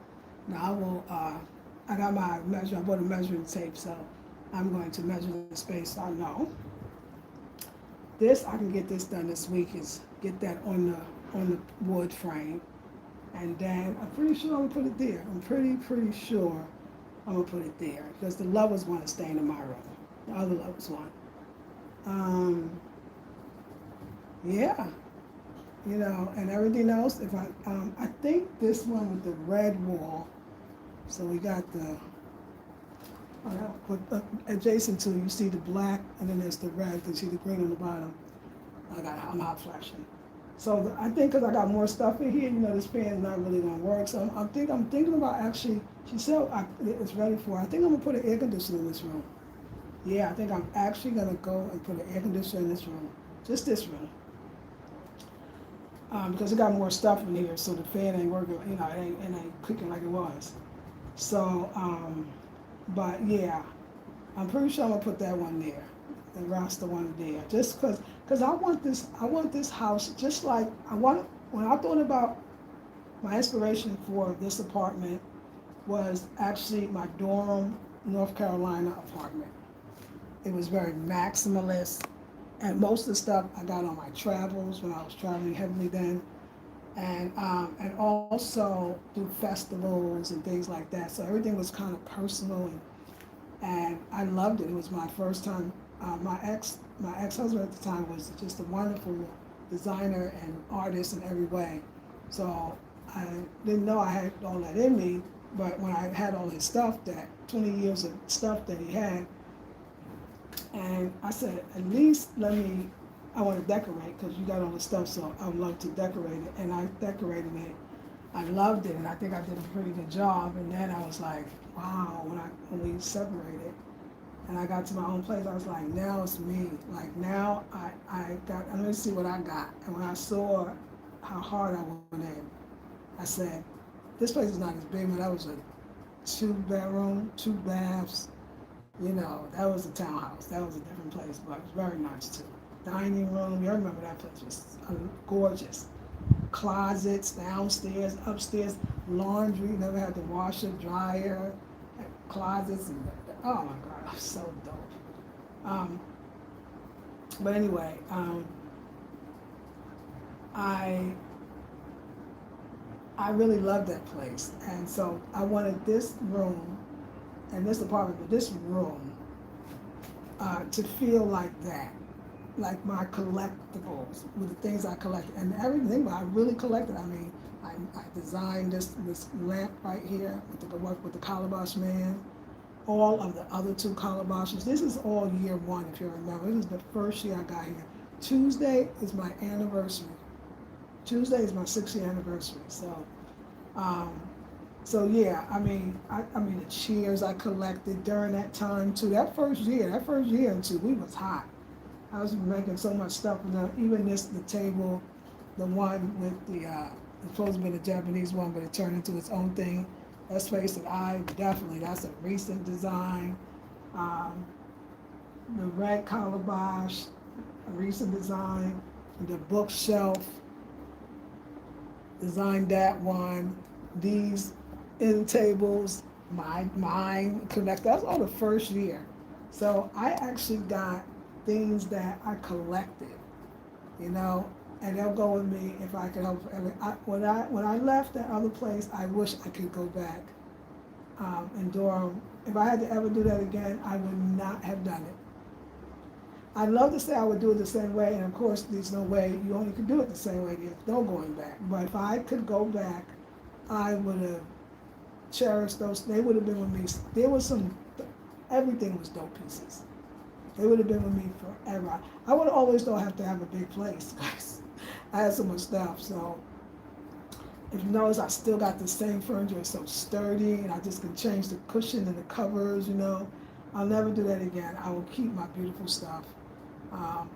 now I will, I got my measure, I bought a measuring tape, so I'm going to measure the space so I know. This, I can get this done this week, is get that on the wood frame. And then I'm pretty sure I'm gonna put it there. I'm pretty sure I'm gonna put it there because the Lovers one is staying in my room. The other Lovers one. Yeah, you know, and everything else. If I think this one with the red wall. So we got the. Adjacent to you see the black, and then there's the red. You see the green on the bottom. I'm hot flashing. So I think because I got more stuff in here, you know, this fan's not really gonna work. So I'm thinking about actually. She said it's ready for. I think I'm gonna put an air conditioner in this room. Yeah, I think I'm actually gonna go and put an air conditioner in this room, just this room, because it got more stuff in here, so the fan ain't working. You know, it ain't clicking like it was. So, but yeah, I'm pretty sure I'm gonna put that one there, the roster one there, just because I want this house just like when I thought about my inspiration for this apartment was actually my Durham, North Carolina apartment. It was very maximalist, and most of the stuff I got on my travels when I was traveling heavily then, and also through festivals and things like that. So everything was kind of personal, and I loved it. It was my first time. My ex-husband at the time was just a wonderful designer and artist in every way. So I didn't know I had all that in me, but when I had all his stuff, that 20 years of stuff that he had, and I said, at least I want to decorate because you got all the stuff, so I would love to decorate it. And I decorated it. I loved it, and I think I did a pretty good job. And then I was like, wow, when we separated. and I got to my own place, I was like, now it's me. Like now I got, let me see what I got. And when I saw how hard I went in, I said, this place is not as big, but that was a 2 bedroom, 2 baths. You know, that was a townhouse. That was a different place, but it was very nice too. Dining room, you remember that place was gorgeous. Closets downstairs, upstairs, laundry, never had to washer, dryer, closets, and oh my God, it was so dope. Um, but anyway, I I really loved that place, and so I wanted this room and this apartment, but this room to feel like that, like my collectibles with the things I collected and everything I really collected. I mean, I designed this lamp right here with the calabash man. All of the other 2 calabashes. This is all year 1, if you remember. This is the first year I got here. Tuesday is my anniversary. Tuesday is my 6th-year anniversary. Um, so yeah, I mean the chairs I collected during that time too. That first year or 2, we was hot. I was making so much stuff. Now, even the table, the one with it's supposed to be the Japanese one, but it turned into its own thing. Let's face it, that's a recent design. Um, the red calabash, a recent design. The bookshelf, designed that one. These end tables, mine connect. That's all the first year. So I actually got things that I collected, you know, and they'll go with me if I could help. When I left that other place, I wish I could go back in Durham. If I had to ever do that again, I would not have done it. I'd love to say I would do it the same way, and of course, there's no way you only could do it the same way. There's no going back. But if I could go back, I would have cherished those. They would have been with me. There was everything was dope pieces. They would have been with me forever. I would always though have to have a big place because I had so much stuff. So if you notice, I still got the same furniture. It's so sturdy, and I just can change the cushion and the covers. You know, I'll never do that again. I will keep my beautiful stuff,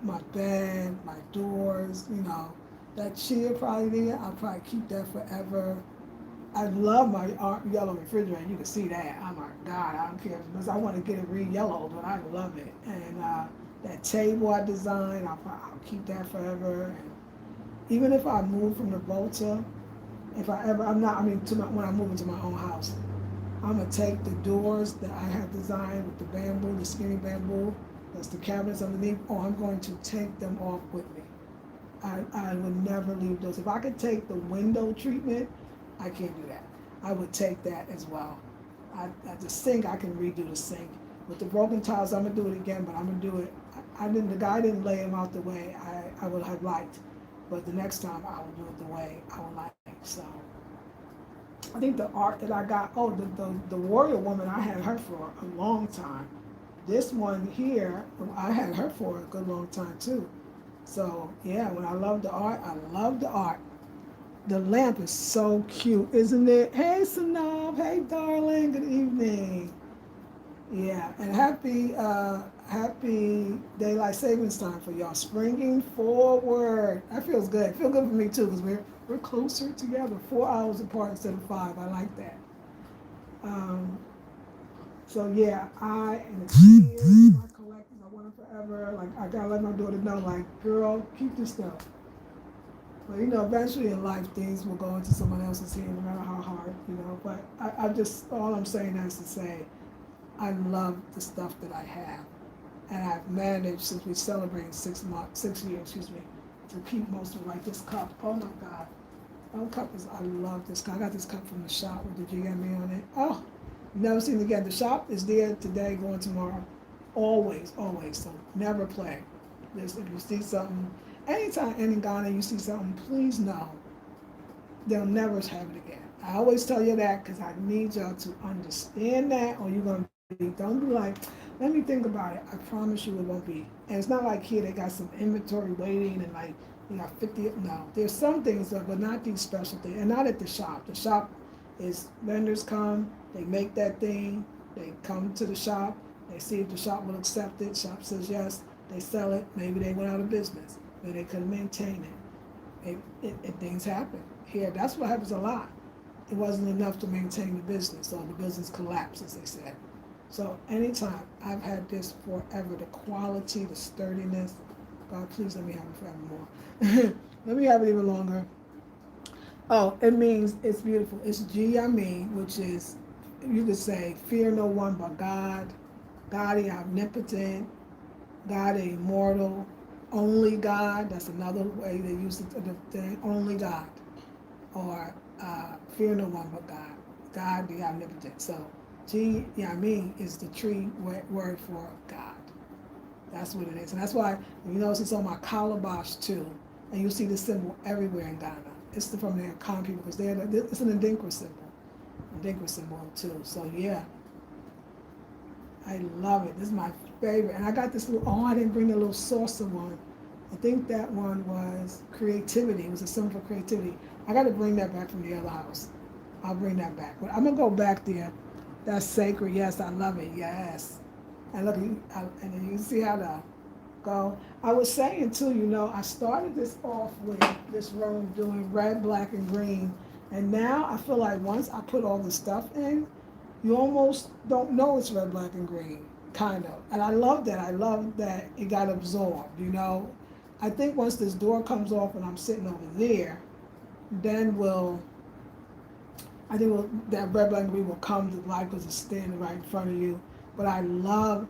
my bed, my doors. You know, that chair probably there. I'll probably keep that forever. I love my yellow refrigerator. You can see that. Oh my God, I don't care because I want to get it re-yellowed, but I love it. And that table I designed, I'll keep that forever. And even if I move from the Volta, when I move into my own house, I'm gonna take the doors that I have designed with the bamboo, the skinny bamboo, that's the cabinets underneath. Oh, I'm going to take them off with me. I would never leave those. If I could take the window treatment, I can't do that. I would take that as well. The sink, I can redo the sink. With the broken tiles, I'm gonna do it again, but I'm gonna do it. The guy didn't lay them out the way I would have liked, but the next time I will do it the way I would like. So I think the art that I got, the warrior woman, I had her for a long time. This one here, I had her for a good long time too. So yeah, when I love the art, I love the art. The lamp is so cute, isn't it? Hey, Sanab. Hey, darling. Good evening. Yeah, and happy daylight savings time for y'all. Springing forward. That feels good. It feels good for me too because we're closer together. 4 hours apart instead of 5. I like that. So yeah, and the cheers, my collectors, I want them forever. Like I gotta let my daughter know, like, girl, keep this stuff. But you know, eventually in life, things will go into someone else's hand, no matter how hard, you know. But all I'm saying is to say, I love the stuff that I have, and I've managed since we celebrated 6 years, to keep most of it. Like this cup. Oh my God, I love this cup. I got this cup from the shop with the GME on it. Oh, never seen it again. The shop is there today, going tomorrow. Always, always. So never play. If you see something. Anytime in Ghana you see something, please know they'll never have it again. I always tell you that because I need y'all to understand that, or you're gonna don't be like, let me think about it. I promise you it won't be. And it's not like here they got some inventory waiting and like you got 50. No, there's some things, but not these special things, and not at the shop. The shop is vendors come, they make that thing, they come to the shop, They see if the shop will accept it. Shop says yes, they sell it. Maybe they went out of business. Maybe they couldn't maintain it. Things happen. Here, that's what happens a lot. It wasn't enough to maintain the business, so the business collapsed, as they said. So anytime, I've had this forever, the quality, the sturdiness. God, please let me have it forevermore. Let me have it even longer. Oh, it means it's beautiful. It's G-I-mean, which is, you could say, fear no one but God, God the omnipotent, God the immortal, only God. That's another way they use it, the thing, only God. Or fear no one but God, God the omnipotent. So G-I-mean is the tree word for God. That's what it is. And that's why, you notice it's on my calabash too. And you see the symbol everywhere in Ghana. It's from the Akan people because it's an Adinkra symbol too. So yeah, I love it. This is my favorite. And I got this little, I didn't bring a little saucer one. I think that one was creativity. It was a symbol for creativity. I got to bring that back from the other house. I'll bring that back. But I'm going to go back there. That's sacred. Yes, I love it. Yes. And look, and then you see how to go. I was saying too, I started this off with this room doing red, black, and green. And now I feel like once I put all the stuff in, you almost don't know it's red, black, and green, kind of. And I love that. I love that it got absorbed. I think once this door comes off and I'm sitting over there, then that red, black, and green will come to life because it's standing right in front of you. But I love,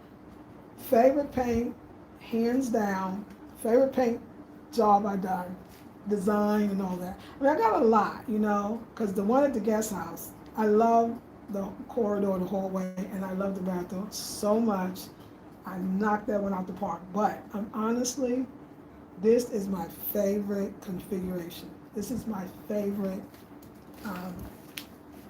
favorite paint, hands down, favorite paint job I done, design and all that. I mean, I got a lot, because the one at the guest house, I love the corridor, the hallway, and I love the bathroom so much. I knocked that one out the park. But honestly, this is my favorite configuration. This is my favorite,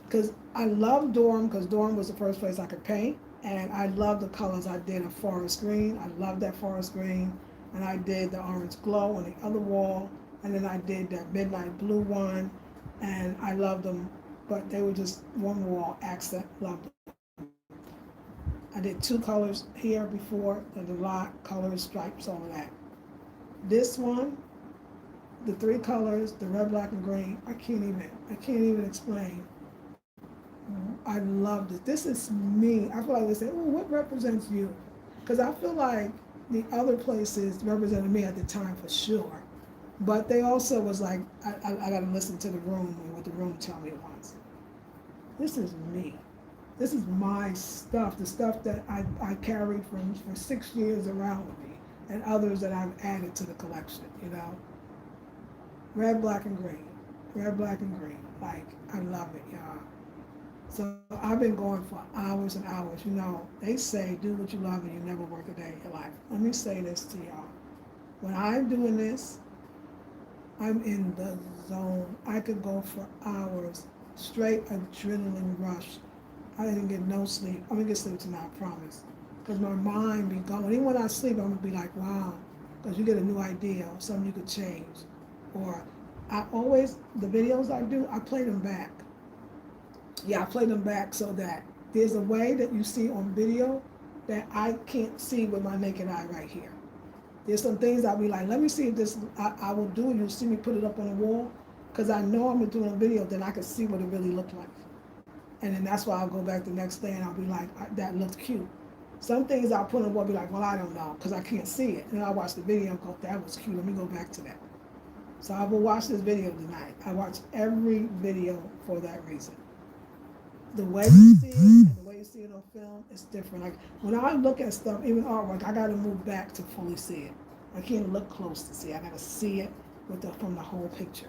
because I love Durham, because Durham was the first place I could paint, and I love the colors. I did a forest green. I love that forest green, and I did the orange glow on the other wall, and then I did that midnight blue one, and I loved them, but they were just one wall accent. Loved them. I did 2 colors here before, the lot, colors, stripes, all of that. This one, the 3 colors, the red, black, and green, I can't even explain. I love this. This is me. I feel like they say, oh, what represents you? Because I feel like the other places represented me at the time for sure. But they also was like, I got to listen to the room and what the room tell me it wants. This is me. This is my stuff, the stuff that I carried for 6 years around with me, and others that I've added to the collection, Red, black, and green. Red, black, and green. Like, I love it, y'all. So I've been going for hours and hours. They say do what you love and you never work a day in your life. Let me say this to y'all. When I'm doing this, I'm in the zone. I could go for hours, straight adrenaline rush. I didn't get no sleep. I'm gonna get sleep tonight, I promise. Because my mind be going. Even when I sleep, I'm gonna be like, wow. Because you get a new idea or something you could change. Or the videos I do, I play them back. Yeah, I play them back so that there's a way that you see on video that I can't see with my naked eye right here. There's some things I'll be like, let me see if this, I will do it. You'll see me put it up on the wall. Because I know I'm doing a video, then I can see what it really looked like. And then that's why I'll go back the next day and I'll be like, that looked cute. Some things I'll put on the wall and be like, well, I don't know, because I can't see it. And I'll watch the video and go, that was cute. Let me go back to that. So I will watch this video tonight. I watch every video for that reason. The way you see it and the way you see it on film is different. Like when I look at stuff, even artwork, I got to move back to fully see it. I can't look close to see it. I got to see it from the whole picture,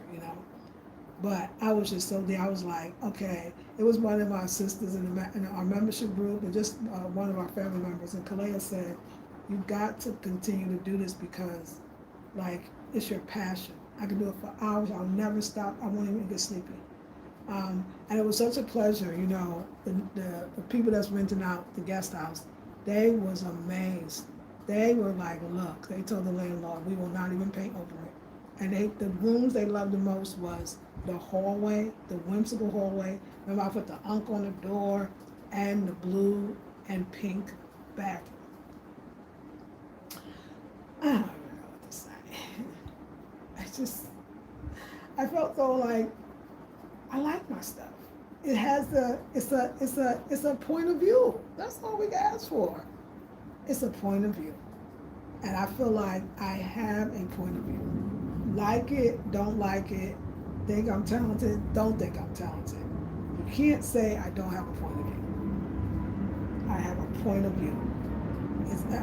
But I was just so there. I was like, okay. It was one of my sisters in our membership group, and just one of our family members. And Kalea said, "You got to continue to do this because, like, it's your passion. I can do it for hours. I'll never stop. I won't even get sleepy." And it was such a pleasure, the people that's renting out the guest house, they was amazed. They were like, look, they told the landlord, we will not even paint over it. And the rooms they loved the most was the hallway, the whimsical hallway. Remember, I put the unk on the door and the blue and pink. bathroom. I don't even know what to say. I just, I felt so like, I like my stuff. It has it's a point of view. That's all we can ask for. It's a point of view. And I feel like I have a point of view. Like it, don't like it, think I'm talented, don't think I'm talented. You can't say I don't have a point of view. I have a point of view.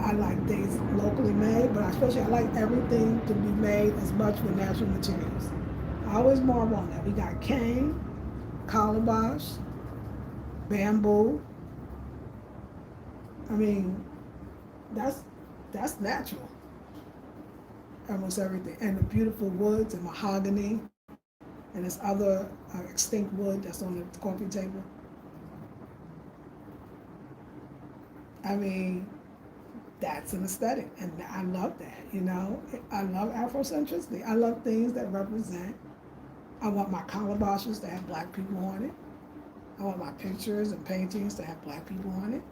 I like things locally made, but especially I like everything to be made as much with natural materials. I always marvel on that. We got cane, calabash, bamboo. I mean, that's natural. Almost everything, and the beautiful woods and mahogany, and this other extinct wood that's on the coffee table. I mean, that's an aesthetic, and I love that. You know, I love Afrocentricity. I love things that represent. I want my calabashes to have black people on it. I want my pictures and paintings to have black people on it.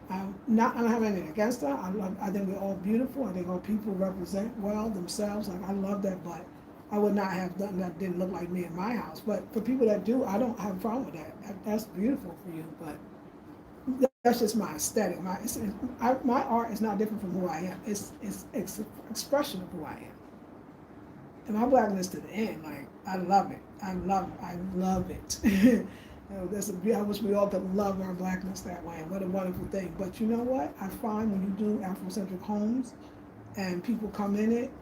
I don't have anything against that. I think we're all beautiful. I think all people represent well themselves. Like I love that, but I would not have done that. Didn't look like me in my house. But for people that do, I don't have a problem with that. That's beautiful for you. But that's just my aesthetic. My art is not different from who I am. It's an expression of who I am. And my blackness to the end. Like I love it. I love it. I wish we all could love our blackness that way. What a wonderful thing. But you know what? I find when you do Afrocentric homes and people come in it,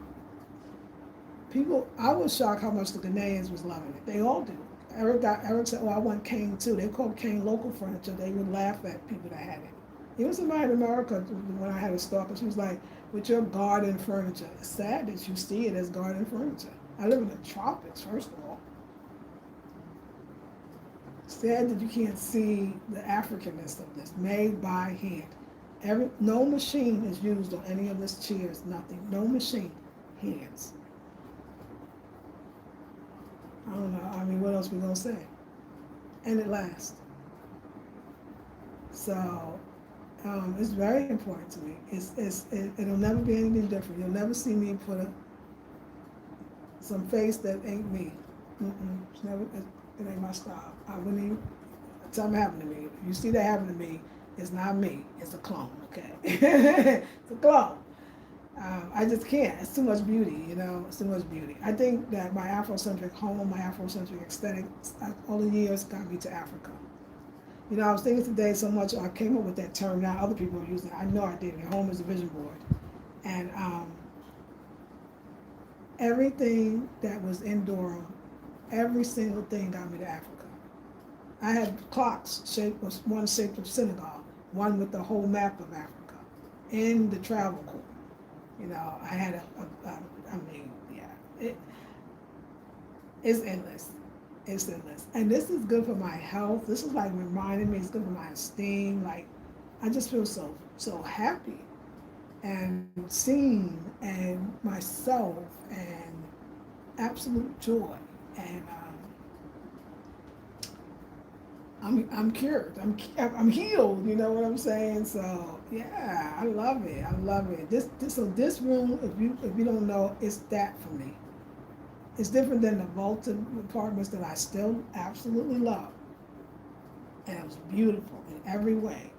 I was shocked how much the Ghanaians was loving it. They all do. Eric said, oh, I want cane too. They called cane local furniture. They would laugh at people that had it. Even somebody in America, when I had a stalker, she was like, with your garden furniture. It's sad that you see it as garden furniture. I live in the tropics, first of all. Sad that you can't see the Africanness of this, made by hand. No machine is used on any of this chairs, nothing. No machine, hands. I don't know, I mean, what else we gonna say? And it lasts. So, it's very important to me. It'll never be anything different. You'll never see me put some face that ain't me. It ain't my style. I wouldn't even, something happened to me. If you see that happen to me, it's not me. It's a clone, okay? It's a clone. I just can't. It's too much beauty, you know? It's too much beauty. I think that my Afrocentric home, my Afrocentric aesthetic, all the years got me to Africa. You know, I was thinking today so much, I came up with that term, now other people are using it. I know I did. Your home is a vision board. And everything that was in Durham, every single thing got me to Africa. I had clocks one shaped of Senegal, one with the whole map of Africa, in the travel corps. You know, I had it's endless. It's endless. And this is good for my health. This is like reminding me, it's good for my esteem. Like, I just feel so happy and seen and myself and absolute joy. And I'm cured. I'm healed. You know what I'm saying? So yeah, I love it. I love it. This room, if you don't know, it's that for me. It's different than the vaulted apartments that I still absolutely love, and it was beautiful in every way.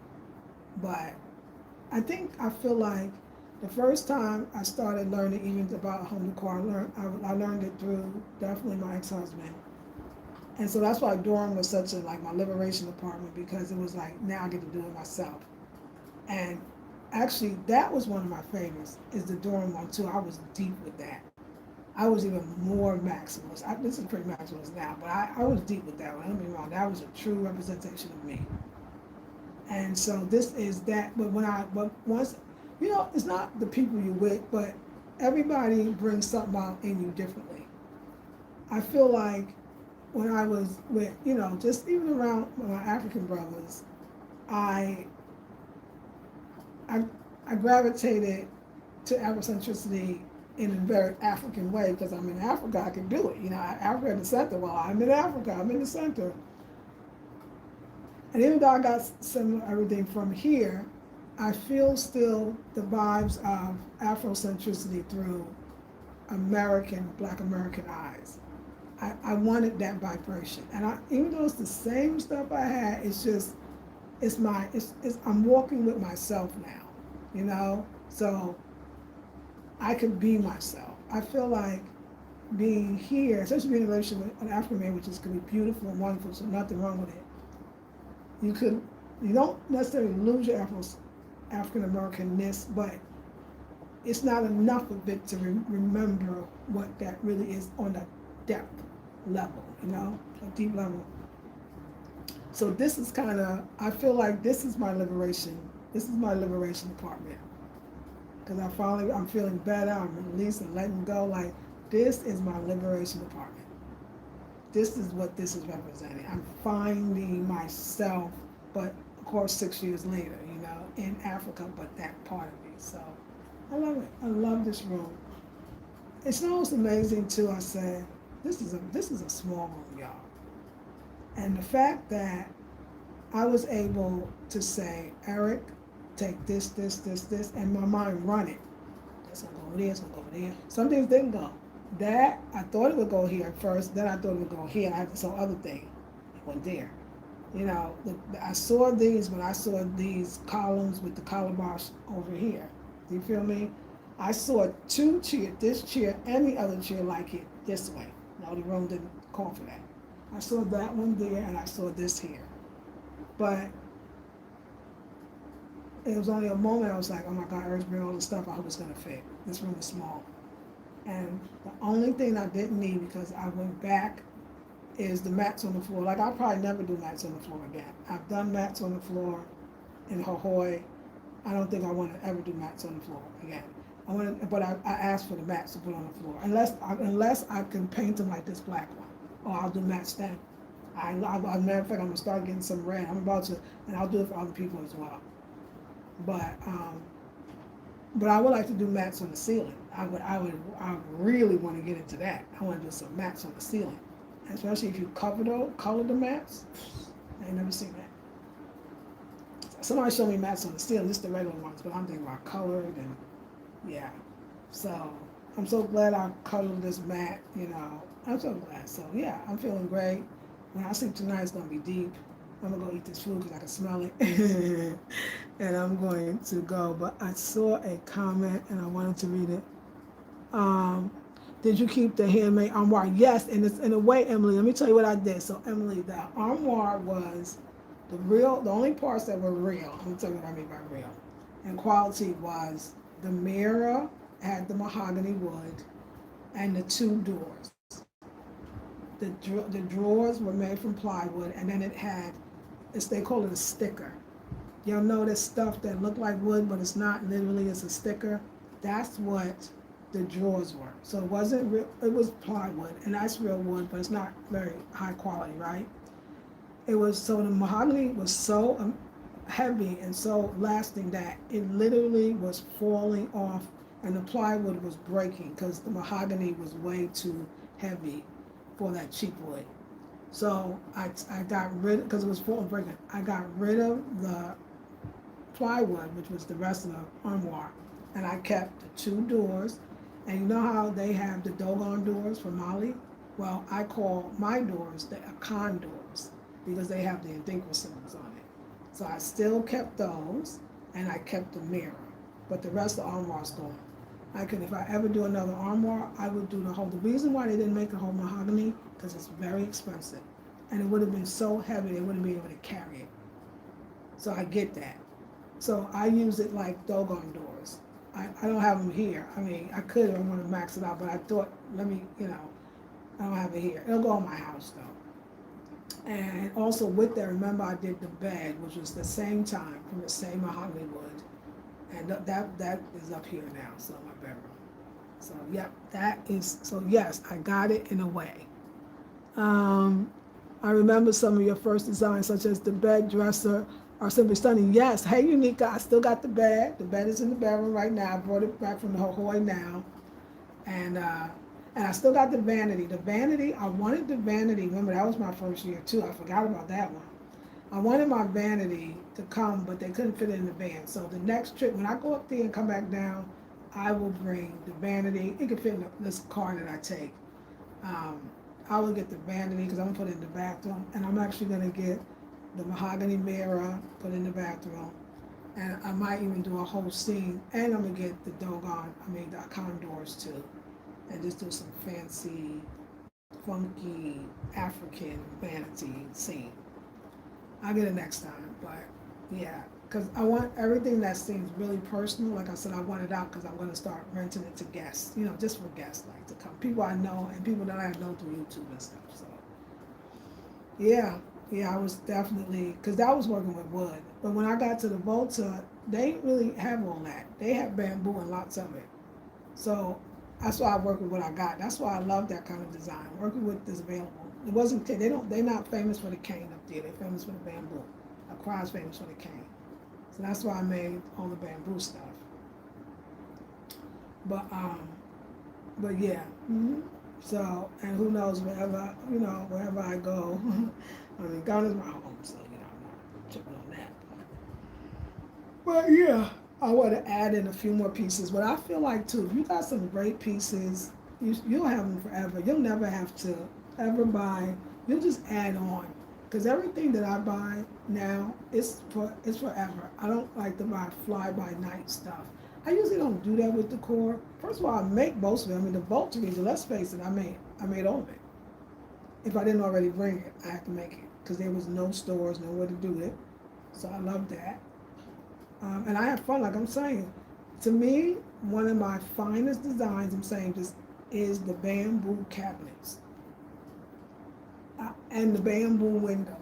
But I feel like the first time I started learning even about home decor, I learned it through definitely my ex-husband. And so that's why Durham was such a, like, my liberation apartment, because it was like, now I get to do it myself. And actually, that was one of my favorites, is the Durham one too. I was deep with that. I was even more maximalist. This is pretty maximalist now, but I was deep with that one. Don't get me wrong, that was a true representation of me. And so this is that, but once, you know, it's not the people you're with, but everybody brings something out in you differently. I feel like when I was with, you know, just even around my African brothers, I gravitated to Afrocentricity in a very African way, because I'm in Africa, I can do it. You know, Africa in the center, well, I'm in Africa, I'm in the center. And even though I got some everything from here, I feel still the vibes of Afrocentricity through Black American eyes. I wanted that vibration. And even though it's the same stuff I had, it's just, I'm walking with myself now, you know? So I could be myself. I feel like being here, especially being in a relationship with an African man, which is could be beautiful and wonderful, so nothing wrong with it. You don't necessarily lose your African Americanness, but it's not enough of it to remember what that really is on a depth level, you know, a deep level. So this is kind of, I feel like this is my liberation. This is my liberation department. Because I'm feeling better, I'm released and letting go. Like, this is my liberation department. This is what this is representing. I'm finding myself, but of course 6 years later, you know, in Africa, but that part of me. So I love it. I love this room. It's almost amazing too. I said, this is a small room, y'all. And the fact that I was able to say, Eric, take this, and my mind run it. It's gonna go over there, it's gonna go over there. Some things didn't go. That, I thought it would go here first, then I thought it would go here, and I saw other thing. It went there. You know, I saw these, but I saw these columns with the collar bars over here. Do you feel me? I saw two chairs, this chair and the other chair like it this way. No, the room didn't call for that. I saw that one there, and I saw this here. But it was only a moment I was like, oh my God, Eric's bringing all the stuff, I hope it's gonna fit. This room is small. And the only thing I didn't need, because I went back, is the mats on the floor. Like, I'll probably never do mats on the floor again. I've done mats on the floor in Hawaii. I don't think I want to ever do mats on the floor again. But I asked for the mats to put on the floor. Unless I can paint them like this black one. Or I'll do mats then. As a matter of fact, I'm gonna start getting some red. I'm about to, and I'll do it for other people as well. But I would like to do mats on the ceiling. I really want to get into that. I want to do some mats on the ceiling, especially if you color the mats. I ain't never seen that. Somebody showed me mats on the ceiling, just the regular ones, but I'm thinking about colored and yeah. So I'm so glad I colored this mat. You know, I'm so glad. So yeah, I'm feeling great. When I sleep tonight, it's gonna be deep. I'm gonna go eat this food because I can smell it. And I'm going to go. But I saw a comment and I wanted to read it. Did you keep the handmade armoire? Yes, and it's in a way, Emily. Let me tell you what I did. So Emily, the armoire was the only parts that were real. Let me tell you what I mean by real. And quality was the mirror had the mahogany wood and the two doors. The drawers were made from plywood, and then it had, they call it a sticker. You'll know this stuff that looked like wood, but it's not literally, it's a sticker. That's what the drawers were. So it wasn't real, it was plywood, and that's real wood, but it's not very high quality, right? So the mahogany was so heavy and so lasting that it literally was falling off, and the plywood was breaking because the mahogany was way too heavy for that cheap wood. So I got rid, because it was full of breaking, I got rid of the plywood, which was the rest of the armoire, and I kept the two doors. And you know how they have the Dogon doors from Mali? Well, I call my doors the Akan doors because they have the Adinkra symbols on it. So I still kept those, and I kept the mirror, but the rest of the armoire is gone. If I ever do another armoire, I would do the whole. The reason why they didn't make a whole mahogany, because it's very expensive, and it would have been so heavy they wouldn't be able to carry it. So I get that. So I use it like Dogon doors. I don't have them here. I mean, I could if I want to max it out, but I thought, I don't have it here. It'll go in my house though. And also with that, remember I did the bed, which was the same time from the same mahogany wood. And that is up here now, so my bedroom. So yep, yes, I got it in a way. I remember some of your first designs, such as the bed dresser, are simply stunning. Yes, hey Unica, I still got the bed. The bed is in the bedroom right now. I brought it back from the Hawaii now. And I still got the vanity. The vanity, I wanted the vanity. Remember, that was my first year too. I forgot about that one. I wanted my vanity to come, but they couldn't fit it in the van. So the next trip, when I go up there and come back down, I will bring the vanity. It can fit in this car that I take. Um, I will get the vanity because I'm gonna put it in the bathroom, and I'm actually gonna get the mahogany mirror, put in the bathroom, and I might even do a whole scene. And I'm gonna get the the condors too, and just do some fancy, funky African vanity scene. I'll get it next time, but yeah, because I want everything that seems really personal. Like I said, I want it out because I'm going to start renting it to guests, just for guests like to come, people I know and people that I have known through YouTube and stuff. So yeah, yeah, I was definitely because I was working with wood, but when I got to the Volta, they didn't really have all that. They have bamboo and lots of it. So that's why I work with what I got. That's why I love that kind of design. Working with is available. It wasn't they're not famous for the cane up there. They're famous for the bamboo. Accra's famous for the cane. So that's why I made all the bamboo stuff. But yeah. So and who knows wherever I go. I mean, Ghana's my home, so I'm not tripping on that. But yeah, I want to add in a few more pieces. But I feel like too, if you got some great pieces, you'll have them forever. You'll never have to ever buy. You'll just add on. Because everything that I buy now is forever. I don't like to buy fly by night stuff. I usually don't do that with Decor. First of all, I make most of it. I mean, the Voltaries, let's face it, I made all of it. If I didn't already bring it, I had to make it because there was no stores, nowhere to do it. So I love that. And I have fun, like I'm saying. To me, one of my finest designs, I'm saying, just is the bamboo cabinets and the bamboo window.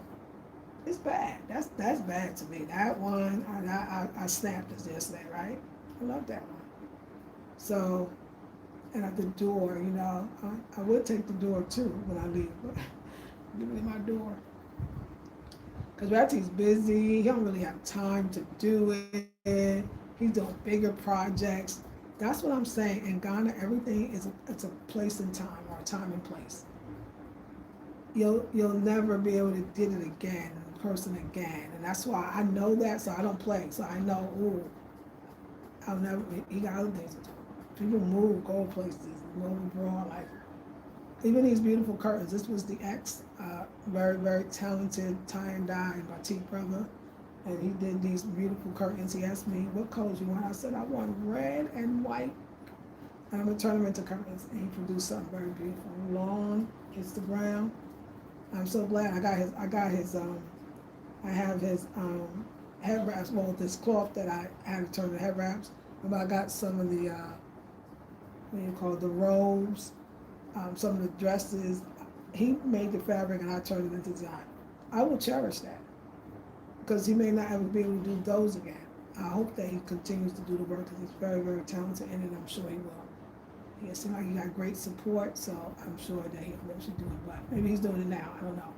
It's bad. That's bad to me. That one, I snapped this yesterday, right? I love that one. So, and at the door, I would take the door too when I leave, but give me my door. Because Ratty's busy, he don't really have time to do it. He's doing bigger projects. That's what I'm saying. In Ghana, everything it's a place and time, or a time and place. You'll never be able to get it again, in person again. And that's why I know that, so I don't play. So I know, I'll never, he got other things to do. People move, go places, move abroad, like, even these beautiful curtains. This was the ex, very, very talented tie and dye and batik brother. And he did these beautiful curtains. He asked me, what colors you want? I said, I want red and white. And I'm gonna turn them into curtains. And he produced something very beautiful. Long, hits the ground. I'm so glad I have his head wraps, well, this cloth that I had to turn to head wraps. But I got some of the, the robes, some of the dresses. He made the fabric and I turned it into design. I will cherish that because he may not ever be able to do those again. I hope that he continues to do the work because he's very, very talented in it. I'm sure he will. He seems like he got great support, so I'm sure that he'll eventually do it. But maybe he's doing it now. I don't know.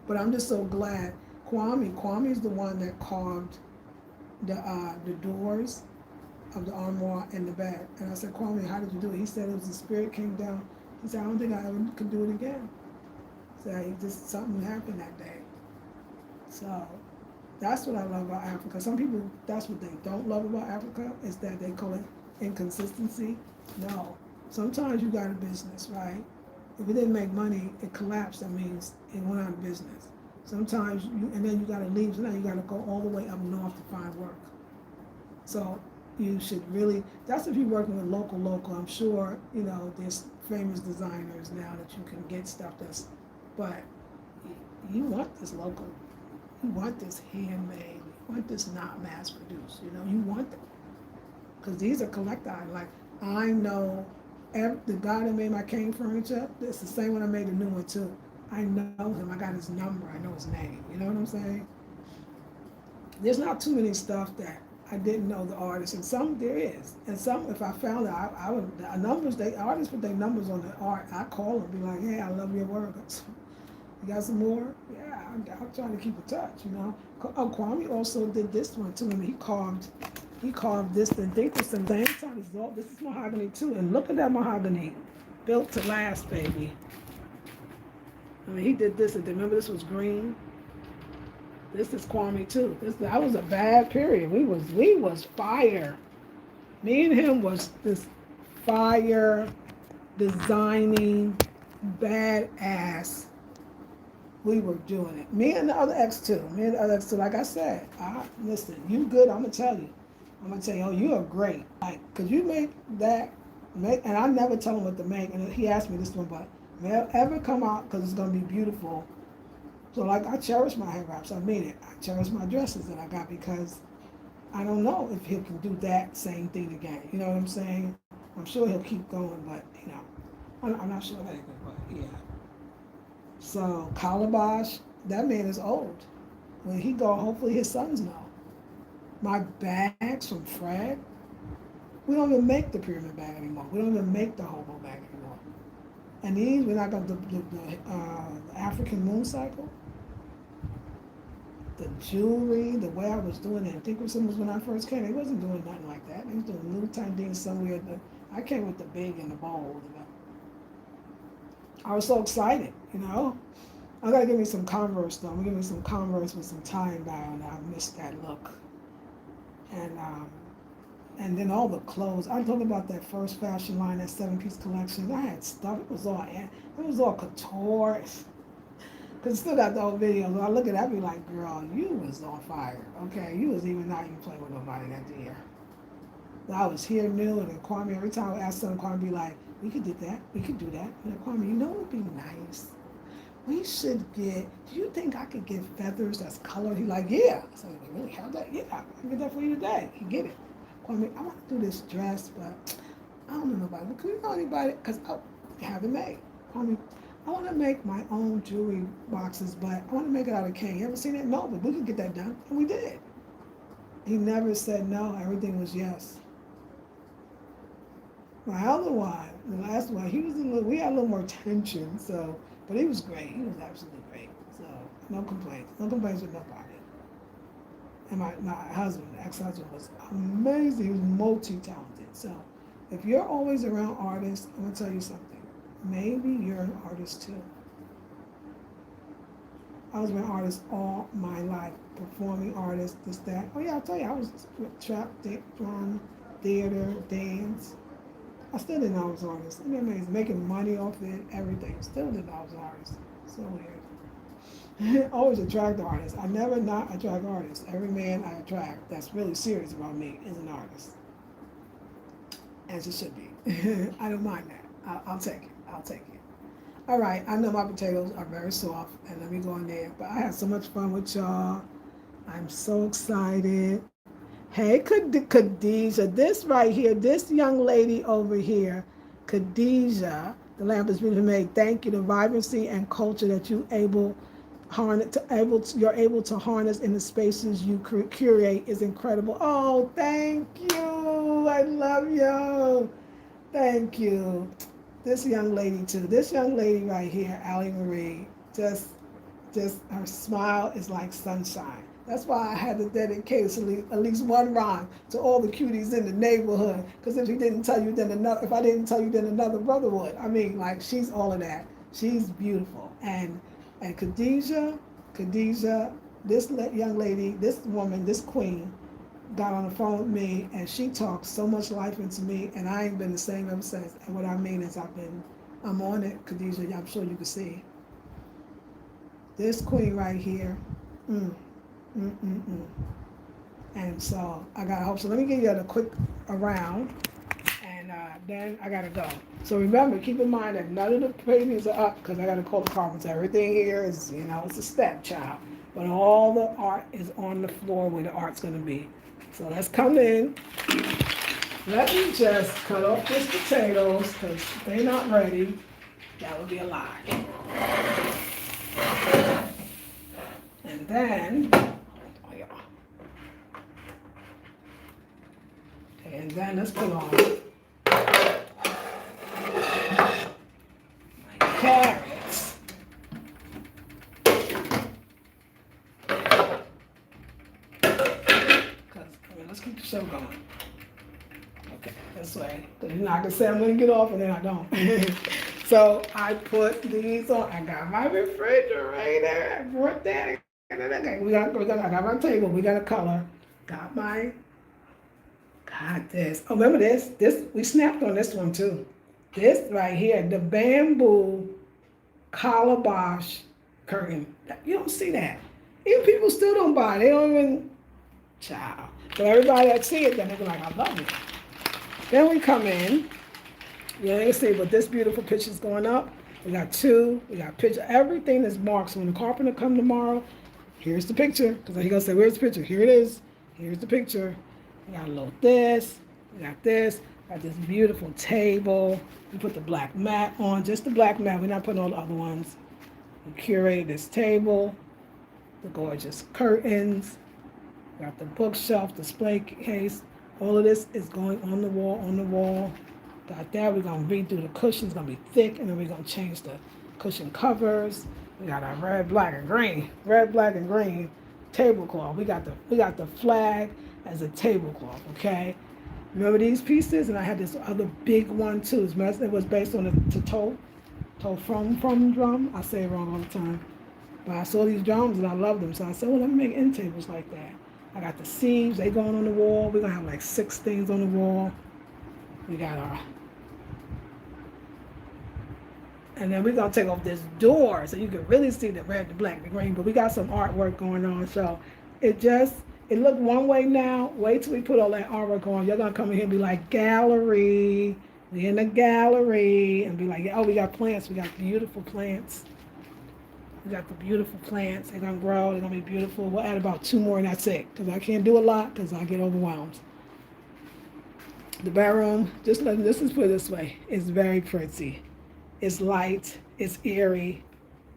But I'm just so glad. Kwame is the one that carved the doors of the armoire and the bed. And I said, Kwame, how did you do it? He said it was the spirit came down. He said, I don't think I ever could do it again. So something happened that day. So that's what I love about Africa. Some people, that's what they don't love about Africa, is that they call it inconsistency. No. Sometimes you got a business, right? If it didn't make money, it collapsed. That means it went out of business. Sometimes and then you got to leave. So now you got to go all the way up north to find work. So you should really, that's if you're working with local. I'm sure, there's famous designers now that you can get stuff but you want this local. You want this handmade. You want this not mass produced. You want them. Because these are collector items. Like, I know the guy that made my cane furniture, it's the same one I made a new one too. I know him. I got his number. I know his name. You know what I'm saying? There's not too many stuff that I didn't know the artist, and some there is, and some if I found out, I would artists put their numbers on the art. I call them, be like, hey, I love your work. You got some more? Yeah, I'm trying to keep in touch. Oh, Kwame also did this one too, and he carved this and Dickerson. This is mahogany too, and look at that mahogany, built to last, baby. I mean, he did this, and remember this was green. This is Kwame too. That was a bad period. We was fire. Me and him was this fire designing badass. We were doing it. Me and the other ex too. Me and the other ex too. Like I said, listen, you good. I'm gonna tell you. Oh, you are great. Like, could you make that? And I never tell him what to make. And he asked me this one, but may it ever come out because it's gonna be beautiful. So like, I cherish my hair wraps. I mean it. I cherish my dresses that I got because I don't know if he can do that same thing again. You know what I'm saying? I'm sure he'll keep going, but I'm not sure of anything. But yeah. So Calabash, that man is old. When he go, hopefully his sons know. My bags from Fred, we don't even make the pyramid bag anymore. We don't even make the hobo bag anymore. And these, we're not going to the African moon cycle. The jewelry, the way I was doing it. Dickerson was when I first came. He wasn't doing nothing like that. He was doing little tiny things somewhere. I came with the big and the bold. I was so excited, I gotta give me some Converse though. I'm gonna give me some Converse with some tie and dye on it. I missed that look. And then all the clothes. I'm talking about that first fashion line, that 7-piece collection. I had stuff. It was all couture. Cause still got the old videos. When I look at that, I be like, girl, you was on fire. Okay, you was even not even playing with nobody that year. I was here new, and then Kwame, every time I asked something, Kwame be like, we could do that, we could do that. And then Kwame, what would be nice? We should do you think I could get feathers that's colored? He like, yeah. I said, you really have that? Yeah, I can get that for you today. He get it. Kwame, I want to do this dress, but I don't know nobody. But can you know anybody? Because I have it made. Kwame, I want to make my own jewelry boxes, but I want to make it out of cane. You ever seen it? No, but we could get that done. And we did. He never said no. Everything was yes. My other one, the last one, we had a little more tension, but he was great. He was absolutely great. So, no complaints. No complaints with nobody. And my husband, ex-husband, was amazing. He was multi-talented. So, if you're always around artists, I'm going to tell you something. Maybe you're an artist too. I was an artist all my life, performing artist, this, that. Oh yeah, I'll tell you, I was trap, drum, theater, dance. I still didn't know I was an artist. Isn't that amazing? Making money off it, everything. Still didn't know I was an artist. So weird. Always attract artists. I never not attract artists. Every man I attract that's really serious about me is an artist. As it should be. I don't mind that. I'll take it. I'll take it. All right, I know my potatoes are very soft, and let me go in there. But I had so much fun with y'all. I'm so excited. Hey, Khadijah, this right here, this young lady over here, Khadijah, the lamp is beautifully made. Thank you. The vibrancy and culture that you're able to harness in the spaces you curate is incredible. Oh, thank you. I love you. Thank you. This young lady too. This young lady right here, Allie Marie, just her smile is like sunshine. That's why I had to dedicate at least one rhyme to all the cuties in the neighborhood. Because if I didn't tell you, then another brother would. I mean, like, she's all of that. She's beautiful. And Khadijah, this young lady, this woman, this queen, got on the phone with me, and she talked so much life into me, and I ain't been the same ever since. And what I mean is I'm on it, Khadijah. I'm sure you can see. This queen right here. And so I got hope. So let me give you a quick around, and then I gotta go. So remember, keep in mind that none of the paintings are up because I gotta call the carpenter. Everything here is, it's a step, child. But all the art is on the floor where the art's gonna be. So let's come in. Let me just cut off these potatoes because they're not ready. That would be a lie. And then. And then let's put on my carrots. Let's keep the show going. Okay, this way. Because I can say I'm going to get off and then I don't. So I put these on. I got my refrigerator. I brought that Okay, I got my table. We got a color. Got my, got this. Oh, remember this? We snapped on this one too. This right here, the bamboo calabash curtain. You don't see that. Even people still don't buy it. They don't even, child. So everybody that see it, then they be like, I love it. Then we come in. You can see, but this beautiful picture's going up. We got two. We got picture. Everything is marked. So when the carpenter come tomorrow, here's the picture. Because he's going to say, where's the picture? Here it is. Here's the picture. We got a little this. We got this. Got this beautiful table. We put the black mat on. Just the black mat. We're not putting all the other ones. We curated this table. The gorgeous curtains. Got the bookshelf, display case. All of this is going on the wall. Got that. We're going to redo the cushions. It's going to be thick. And then we're going to change the cushion covers. We got our red, black, and green tablecloth. We got the flag as a tablecloth, okay? Remember these pieces? And I had this other big one too. It was based on the toe from drum. I say it wrong all the time. But I saw these drums and I loved them. So I said, well, let me make end tables like that. I got the seams. They going on the wall. We're going to have like 6 things on the wall. We got our... And then we're going to take off this door so you can really see the red, the black, the green. But we got some artwork going on. So it looked one way now. Wait till we put all that artwork on. You're going to come in here and be like, gallery. We in the gallery. And be like, oh, we got plants. We got beautiful plants. We got the beautiful plants. They're going to grow. They're going to be beautiful. We'll add about 2 more and that's it. Because I can't do a lot because I get overwhelmed. The bedroom, just put it this way, it's very pretty. It's light, it's eerie,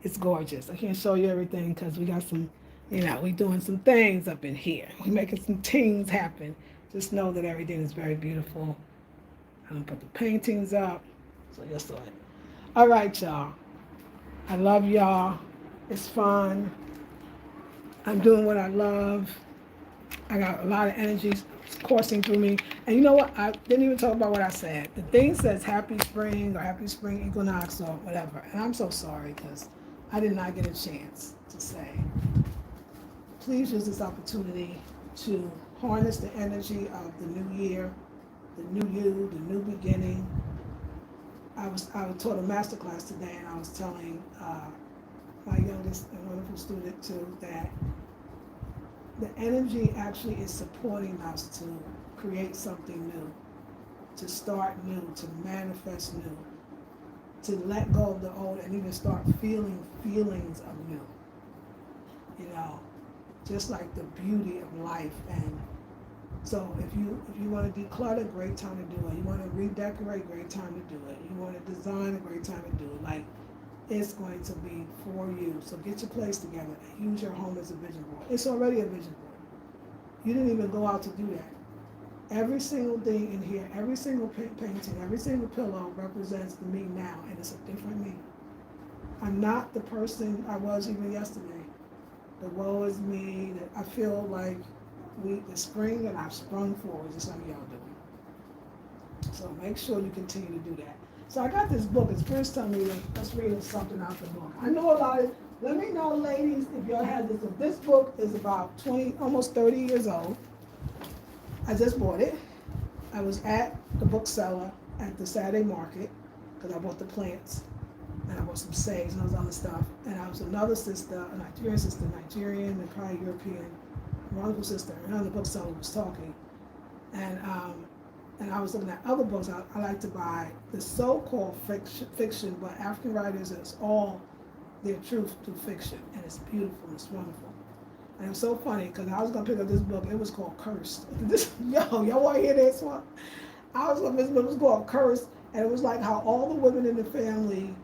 it's gorgeous. I can't show you everything because we got some, we doing some things up in here. We making some things happen. Just know that everything is very beautiful. I'm gonna put the paintings up, so you'll see it. All right, y'all. I love y'all. It's fun. I'm doing what I love. I got a lot of energy coursing through me. And you know what? I didn't even talk about what I said. The thing says happy spring or happy spring equinox or whatever. And I'm so sorry because I did not get a chance to say. Please use this opportunity to harness the energy of the new year, the new you, the new beginning. I taught a master class today and I was telling my youngest and wonderful student too that the energy actually is supporting us to create something new, to start new, to manifest new, to let go of the old and even start feeling feelings of new. Just like the beauty of life. And so if you want to declutter, great time to do it. You want to redecorate, great time to do it. You want to design, a great time to do it. Like, it's going to be for you. So get your place together and use your home as a vision board. It's already a vision board. You didn't even go out to do that. Every single thing in here, every single painting, every single pillow represents the me now, and it's a different me. I'm not the person I was even yesterday. The woe is me, that I feel like the spring and I've sprung forward, just like y'all doing. So make sure you continue to do that. So I got this book. It's first time reading. Let's read something out the book. I know a lot of, let me know, ladies, if y'all had this. If this book is about 20, almost 30 years old. I just bought it. I was at the bookseller at the Saturday market because I bought the plants and I bought some sage and all this other stuff. And I was another sister, a Nigerian and probably European, wonderful sister. Another bookseller was talking. And I was looking at other books. I like to buy the so-called fiction, but African writers, it's all their truth through fiction, and it's beautiful, it's wonderful. And it was so funny, because I was going to pick up this book, it was called Cursed. Y'all want to hear this one? I was going to pick this book, it was called Cursed, and it was like how all the women in the family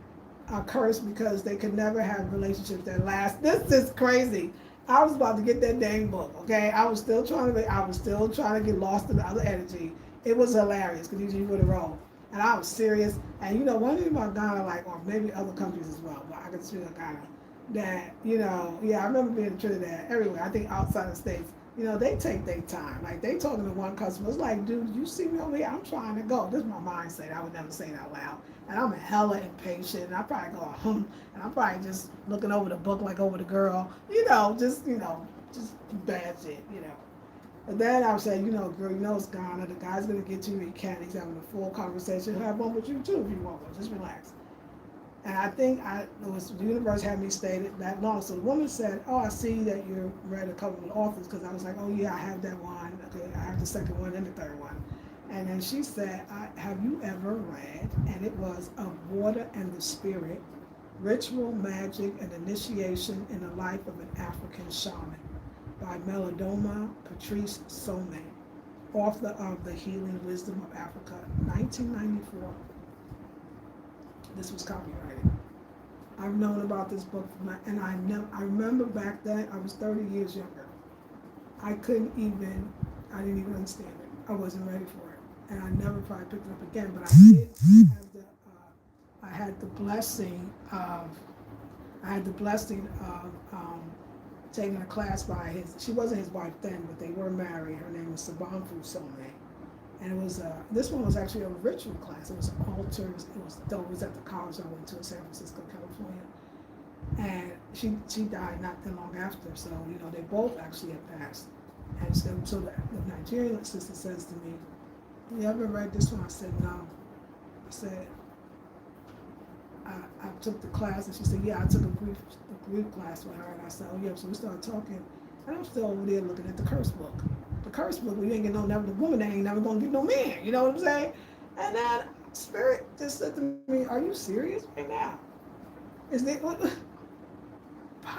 are cursed because they could never have relationships that last. This is crazy. I was about to get that dang book, okay? I was still trying to get lost in the other energy. It was hilarious because usually you would have rolled. And I was serious. And one thing about Ghana, or maybe other countries as well, but I could speak of Ghana, that, I remember being in Trinidad, everywhere, I think outside the States, they take their time. Like they talking to one customer, it's like, dude, you see me over here? I'm trying to go. This is my mindset. I would never say it out loud. And I'm hella impatient. And I probably go, and I'm probably just looking over the book like over the girl. Just bad shit. But then I would say, girl, it's Ghana. The guy's gonna get you. He can. He's having a full conversation. He'll have one with you too if you want one. Just relax. And I think the universe had me stated that long. So the woman said, "Oh, I see that you read a couple of authors," because I was like, "Oh yeah, I have that one. Okay, I have the second one and the third one." And then she said, "Have you ever read?" And it was "Of Water and the Spirit: Ritual, Magic, and Initiation in the Life of an African Shaman" by Melodoma Patrice Some, author of The Healing Wisdom of Africa, 1994. This was copyrighted. I've known about this book, and I remember back then, I was 30 years younger. I didn't even understand it. I wasn't ready for it. And I never probably picked it up again, but I had the blessing of taking a class by she wasn't his wife then, but they were married. Her name was Sabamfu Some. And it was this one was actually a ritual class. It was altars. It was dope. It was at the college I went to in San Francisco, California. And she died not that long after. So they both actually had passed. And so the Nigerian sister says to me, "You ever read this one?" I said, "No." I said, I took the class, and she said, "Yeah, I took a Greek class with her." And I said, "Oh yeah." So we started talking, and I'm still over there looking at the curse book. The curse book, we ain't get the woman that ain't never gonna get no man. You know what I'm saying? And then Spirit just said to me, "Are you serious right now? Is they buy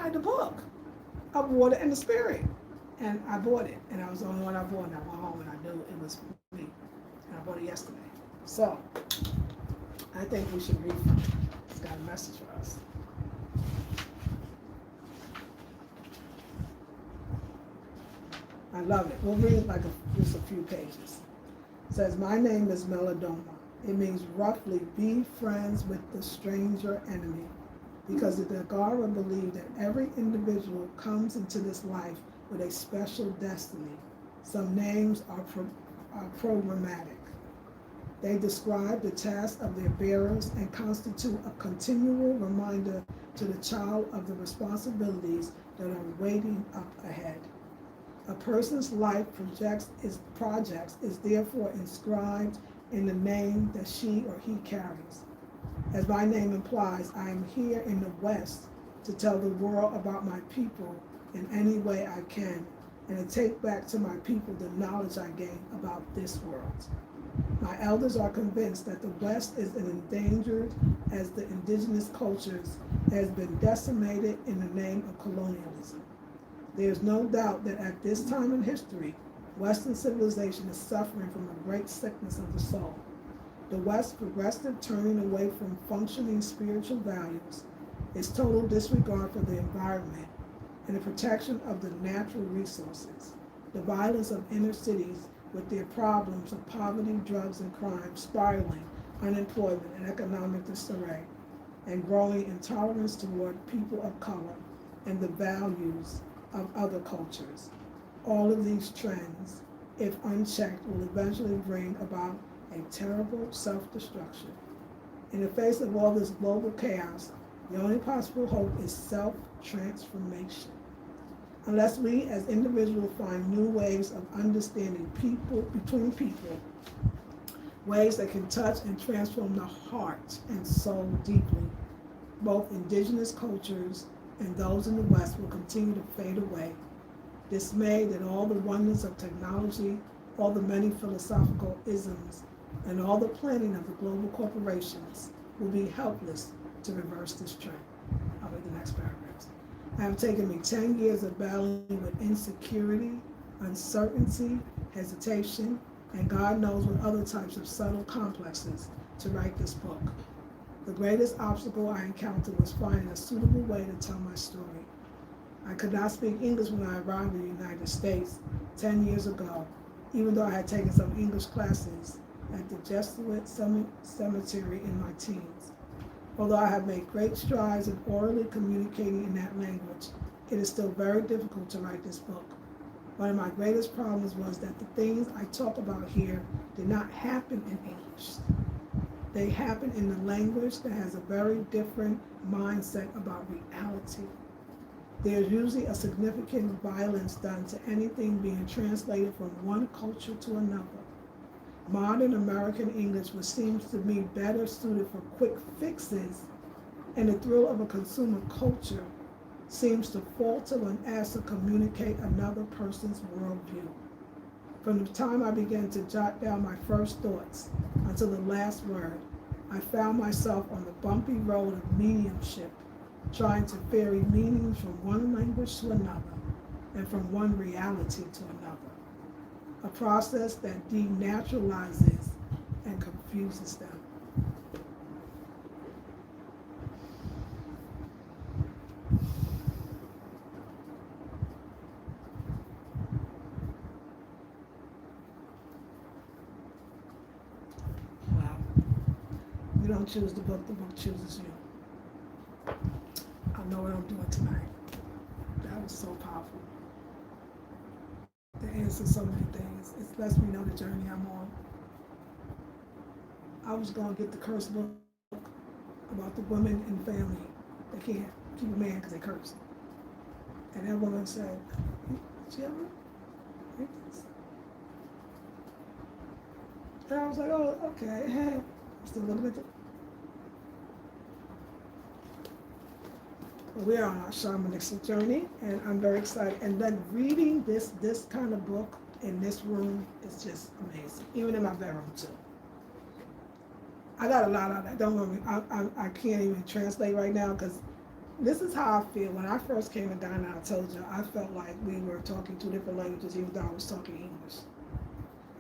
the book of Water and the Spirit?" And I bought it, and I was the only one I bought. And I went home, and I knew it was me. And I bought it yesterday. So I think we should read it. It's got a message for us. I love it. We'll read just a few pages. It says, "My name is Melodoma. It means roughly be friends with the stranger enemy, because the Decor believe that every individual comes into this life with a special destiny. Some names are programmatic. They describe the task of their bearers and constitute a continual reminder to the child of the responsibilities that are waiting up ahead. A person's life projects is therefore inscribed in the name that she or he carries. As my name implies, I am here in the West to tell the world about my people in any way I can, and to take back to my people the knowledge I gain about this world. My elders are convinced that the West is as endangered as the indigenous cultures has been decimated in the name of colonialism. There is no doubt that at this time in history, Western civilization is suffering from a great sickness of the soul. The West's progressive turning away from functioning spiritual values, its total disregard for the environment, and the protection of the natural resources, the violence of inner cities with their problems of poverty, drugs, and crime, spiraling unemployment and economic disarray, and growing intolerance toward people of color and the values of other cultures. All of these trends, if unchecked, will eventually bring about a terrible self-destruction. In the face of all this global chaos, the only possible hope is self-transformation. Unless we as individuals find new ways of understanding people between people, ways that can touch and transform the heart and soul deeply, both indigenous cultures and those in the West will continue to fade away, dismayed at all the wonders of technology, all the many philosophical isms, and all the planning of the global corporations will be helpless to reverse this trend. I'll read the next paragraphs. It have taken me 10 years of battling with insecurity, uncertainty, hesitation, and God knows what other types of subtle complexes to write this book. The greatest obstacle I encountered was finding a suitable way to tell my story. I could not speak English when I arrived in the United States 10 years ago, even though I had taken some English classes at the Jesuit Cemetery in my teens. Although I have made great strides in orally communicating in that language, it is still very difficult to write this book. One of my greatest problems was that the things I talk about here did not happen in English. They happen in the language that has a very different mindset about reality. There's usually a significant violence done to anything being translated from one culture to another. Modern American English, which seems to me better suited for quick fixes and the thrill of a consumer culture, seems to falter when asked to communicate another person's worldview. From the time I began to jot down my first thoughts until the last word, I found myself on the bumpy road of mediumship, trying to ferry meanings from one language to another and from one reality to another, a process that denaturalizes and confuses them. Wow. You don't choose the book chooses you. I know what I'm doing tonight. That was so powerful. It answers so many things. It lets me know the journey I'm on. I was going to get the curse book about the women in family that can't keep a man because they curse. And that woman said, "Did you ever read this?" And I was like, "Oh, okay." Hey, still looking at it. We are on our shamanistic journey, and I'm very excited. And then reading this kind of book in this room is just amazing, even in my bedroom too. I got a lot out of that. Don't worry, I can't even translate right now because this is how I feel. When I first came to Ghana, I told you, I felt like we were talking two different languages, even though I was talking English.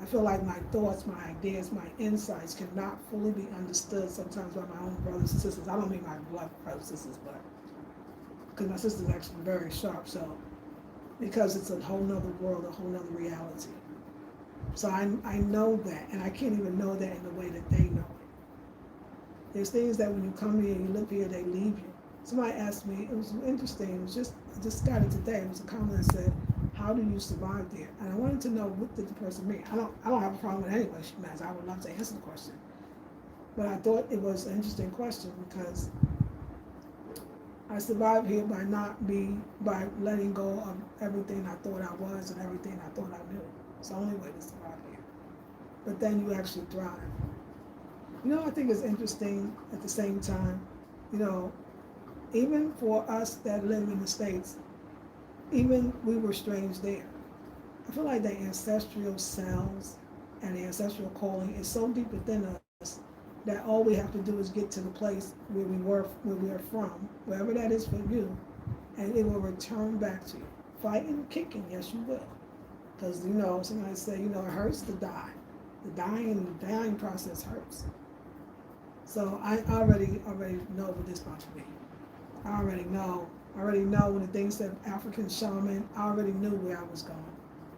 I feel like my thoughts, my ideas, my insights cannot fully be understood sometimes by my own brothers and sisters. I don't mean my blood brothers and sisters, but because my sister's actually very sharp, so because it's a whole nother world, a whole nother reality. So I know that, and I can't even know that in the way that they know it. There's things that when you come here and you live here, they leave you. Somebody asked me, it was interesting, it was just, I just got it today, it was a comment that said, "How do you survive there?" And I wanted to know, what did the person mean? I don't have a problem with anybody she meant. I would love to answer the question. But I thought it was an interesting question because I survived here by letting go of everything I thought I was and everything I thought I knew. It's the only way to survive here. But then you actually thrive. You know, I think it's interesting at the same time, you know, even for us that live in the States, even we were strange there. I feel like the ancestral cells and the ancestral calling is so deep within us that all we have to do is get to the place where we are from, wherever that is for you, and it will return back to you. Fighting, kicking, yes you will. Because, you know, somebody say, you know, it hurts to die. The dying process hurts. So I already know what this about to be. I already know when the thing said African shaman, I already knew where I was going.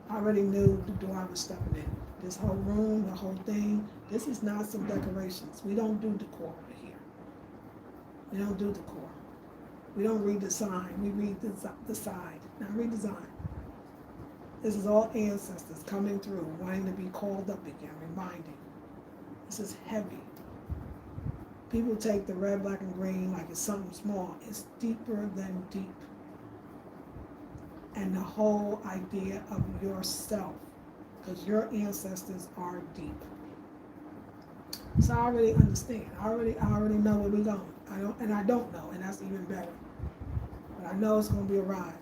I already knew the door I was stepping in. This whole room, the whole thing, this is not some decorations. We don't do decor over here. We don't do decor. We don't read the sign, we read the side, not read design. This is all ancestors coming through, wanting to be called up again, reminding. This is heavy. People take the red, black, and green like it's something small. It's deeper than deep. And the whole idea of yourself, because your ancestors are deep. So I already understand. I already know where we're going. I don't know, and that's even better. But I know it's going to be a ride.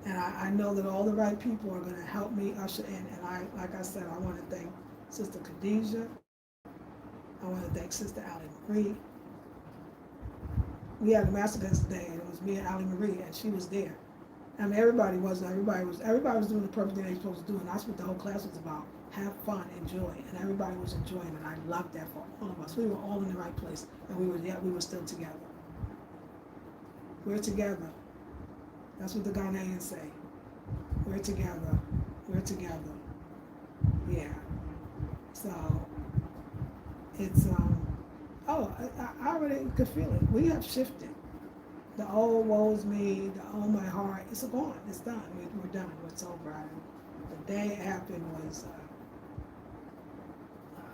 And I know that all the right people are going to help me usher in. And like I said, I want to thank Sister Khadijah. I want to thank Sister Allie Marie. We had a masterclass today, and it was me and Allie Marie, and she was there. I mean, everybody was doing the perfect thing they were supposed to do, and that's what the whole class was about. Have fun, enjoy, and everybody was enjoying it. I loved that for all of us. We were all in the right place, and we were still together. We're together. That's what the Ghanaians say. We're together. We're together. Yeah. So it's I already could feel it. We have shifted. The old woes me, the oh my heart, it's gone, it's done, we're done, it's over. The day it happened was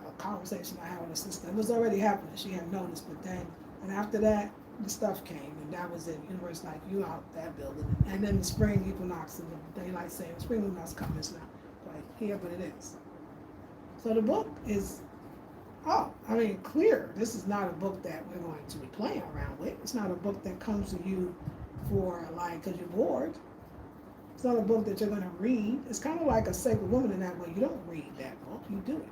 a conversation I had with a sister. It was already happening, she had noticed, but then, and after that, the stuff came, and that was it. Universe like, you out that building. And then the spring equinox, and the daylight saving, spring equinox coming, it's not quite here, but it is. So the book is, clear. This is not a book that we're going to be playing around with. It's not a book that comes to you for, like, because you're bored. It's not a book that you're going to read. It's kind of like a Sacred Woman in that way. You don't read that book, you do it.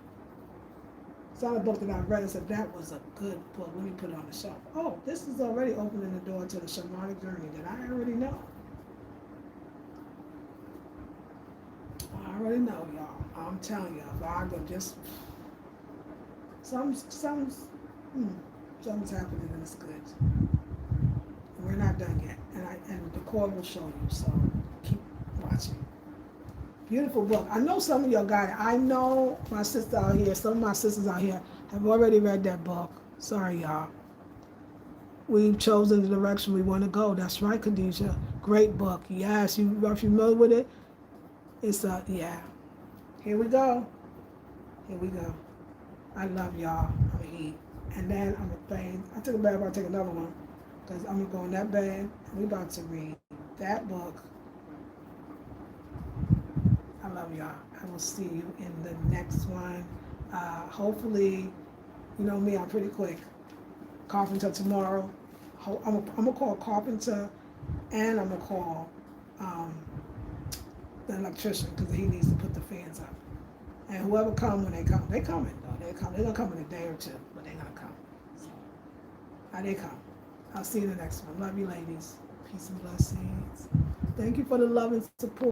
It's not a book that I've read and said, that was a good book, let me put it on the shelf. Oh, this is already opening the door to the shamanic journey that I already know. I already know, y'all. I'm telling you, if I go just, something's happening and it's good. And we're not done yet. And Decor will show you, so keep watching. Beautiful book. I know some of y'all got it. I know my sister out here, some of my sisters out here have already read that book. Sorry, y'all. We've chosen the direction we want to go. That's right, Khadijah. Great book. Yes, you are familiar with it? It's yeah. Here we go. Here we go. I love y'all. I'm gonna eat. And then I'm gonna bathe. I took a bath, I'll take another one. Because I'm gonna go in that bed and we're about to read that book. I love y'all. I will see you in the next one. Hopefully, you know me, I'm pretty quick. Carpenter tomorrow. I'm gonna call Carpenter and I'm gonna call the electrician because he needs to put the fans up. And whoever come when they come, they coming though. They come. They're gonna come in a day or two, but they're gonna come. So, how they come. I'll see you in the next one. Love you, ladies. Peace and blessings. Thank you for the love and support.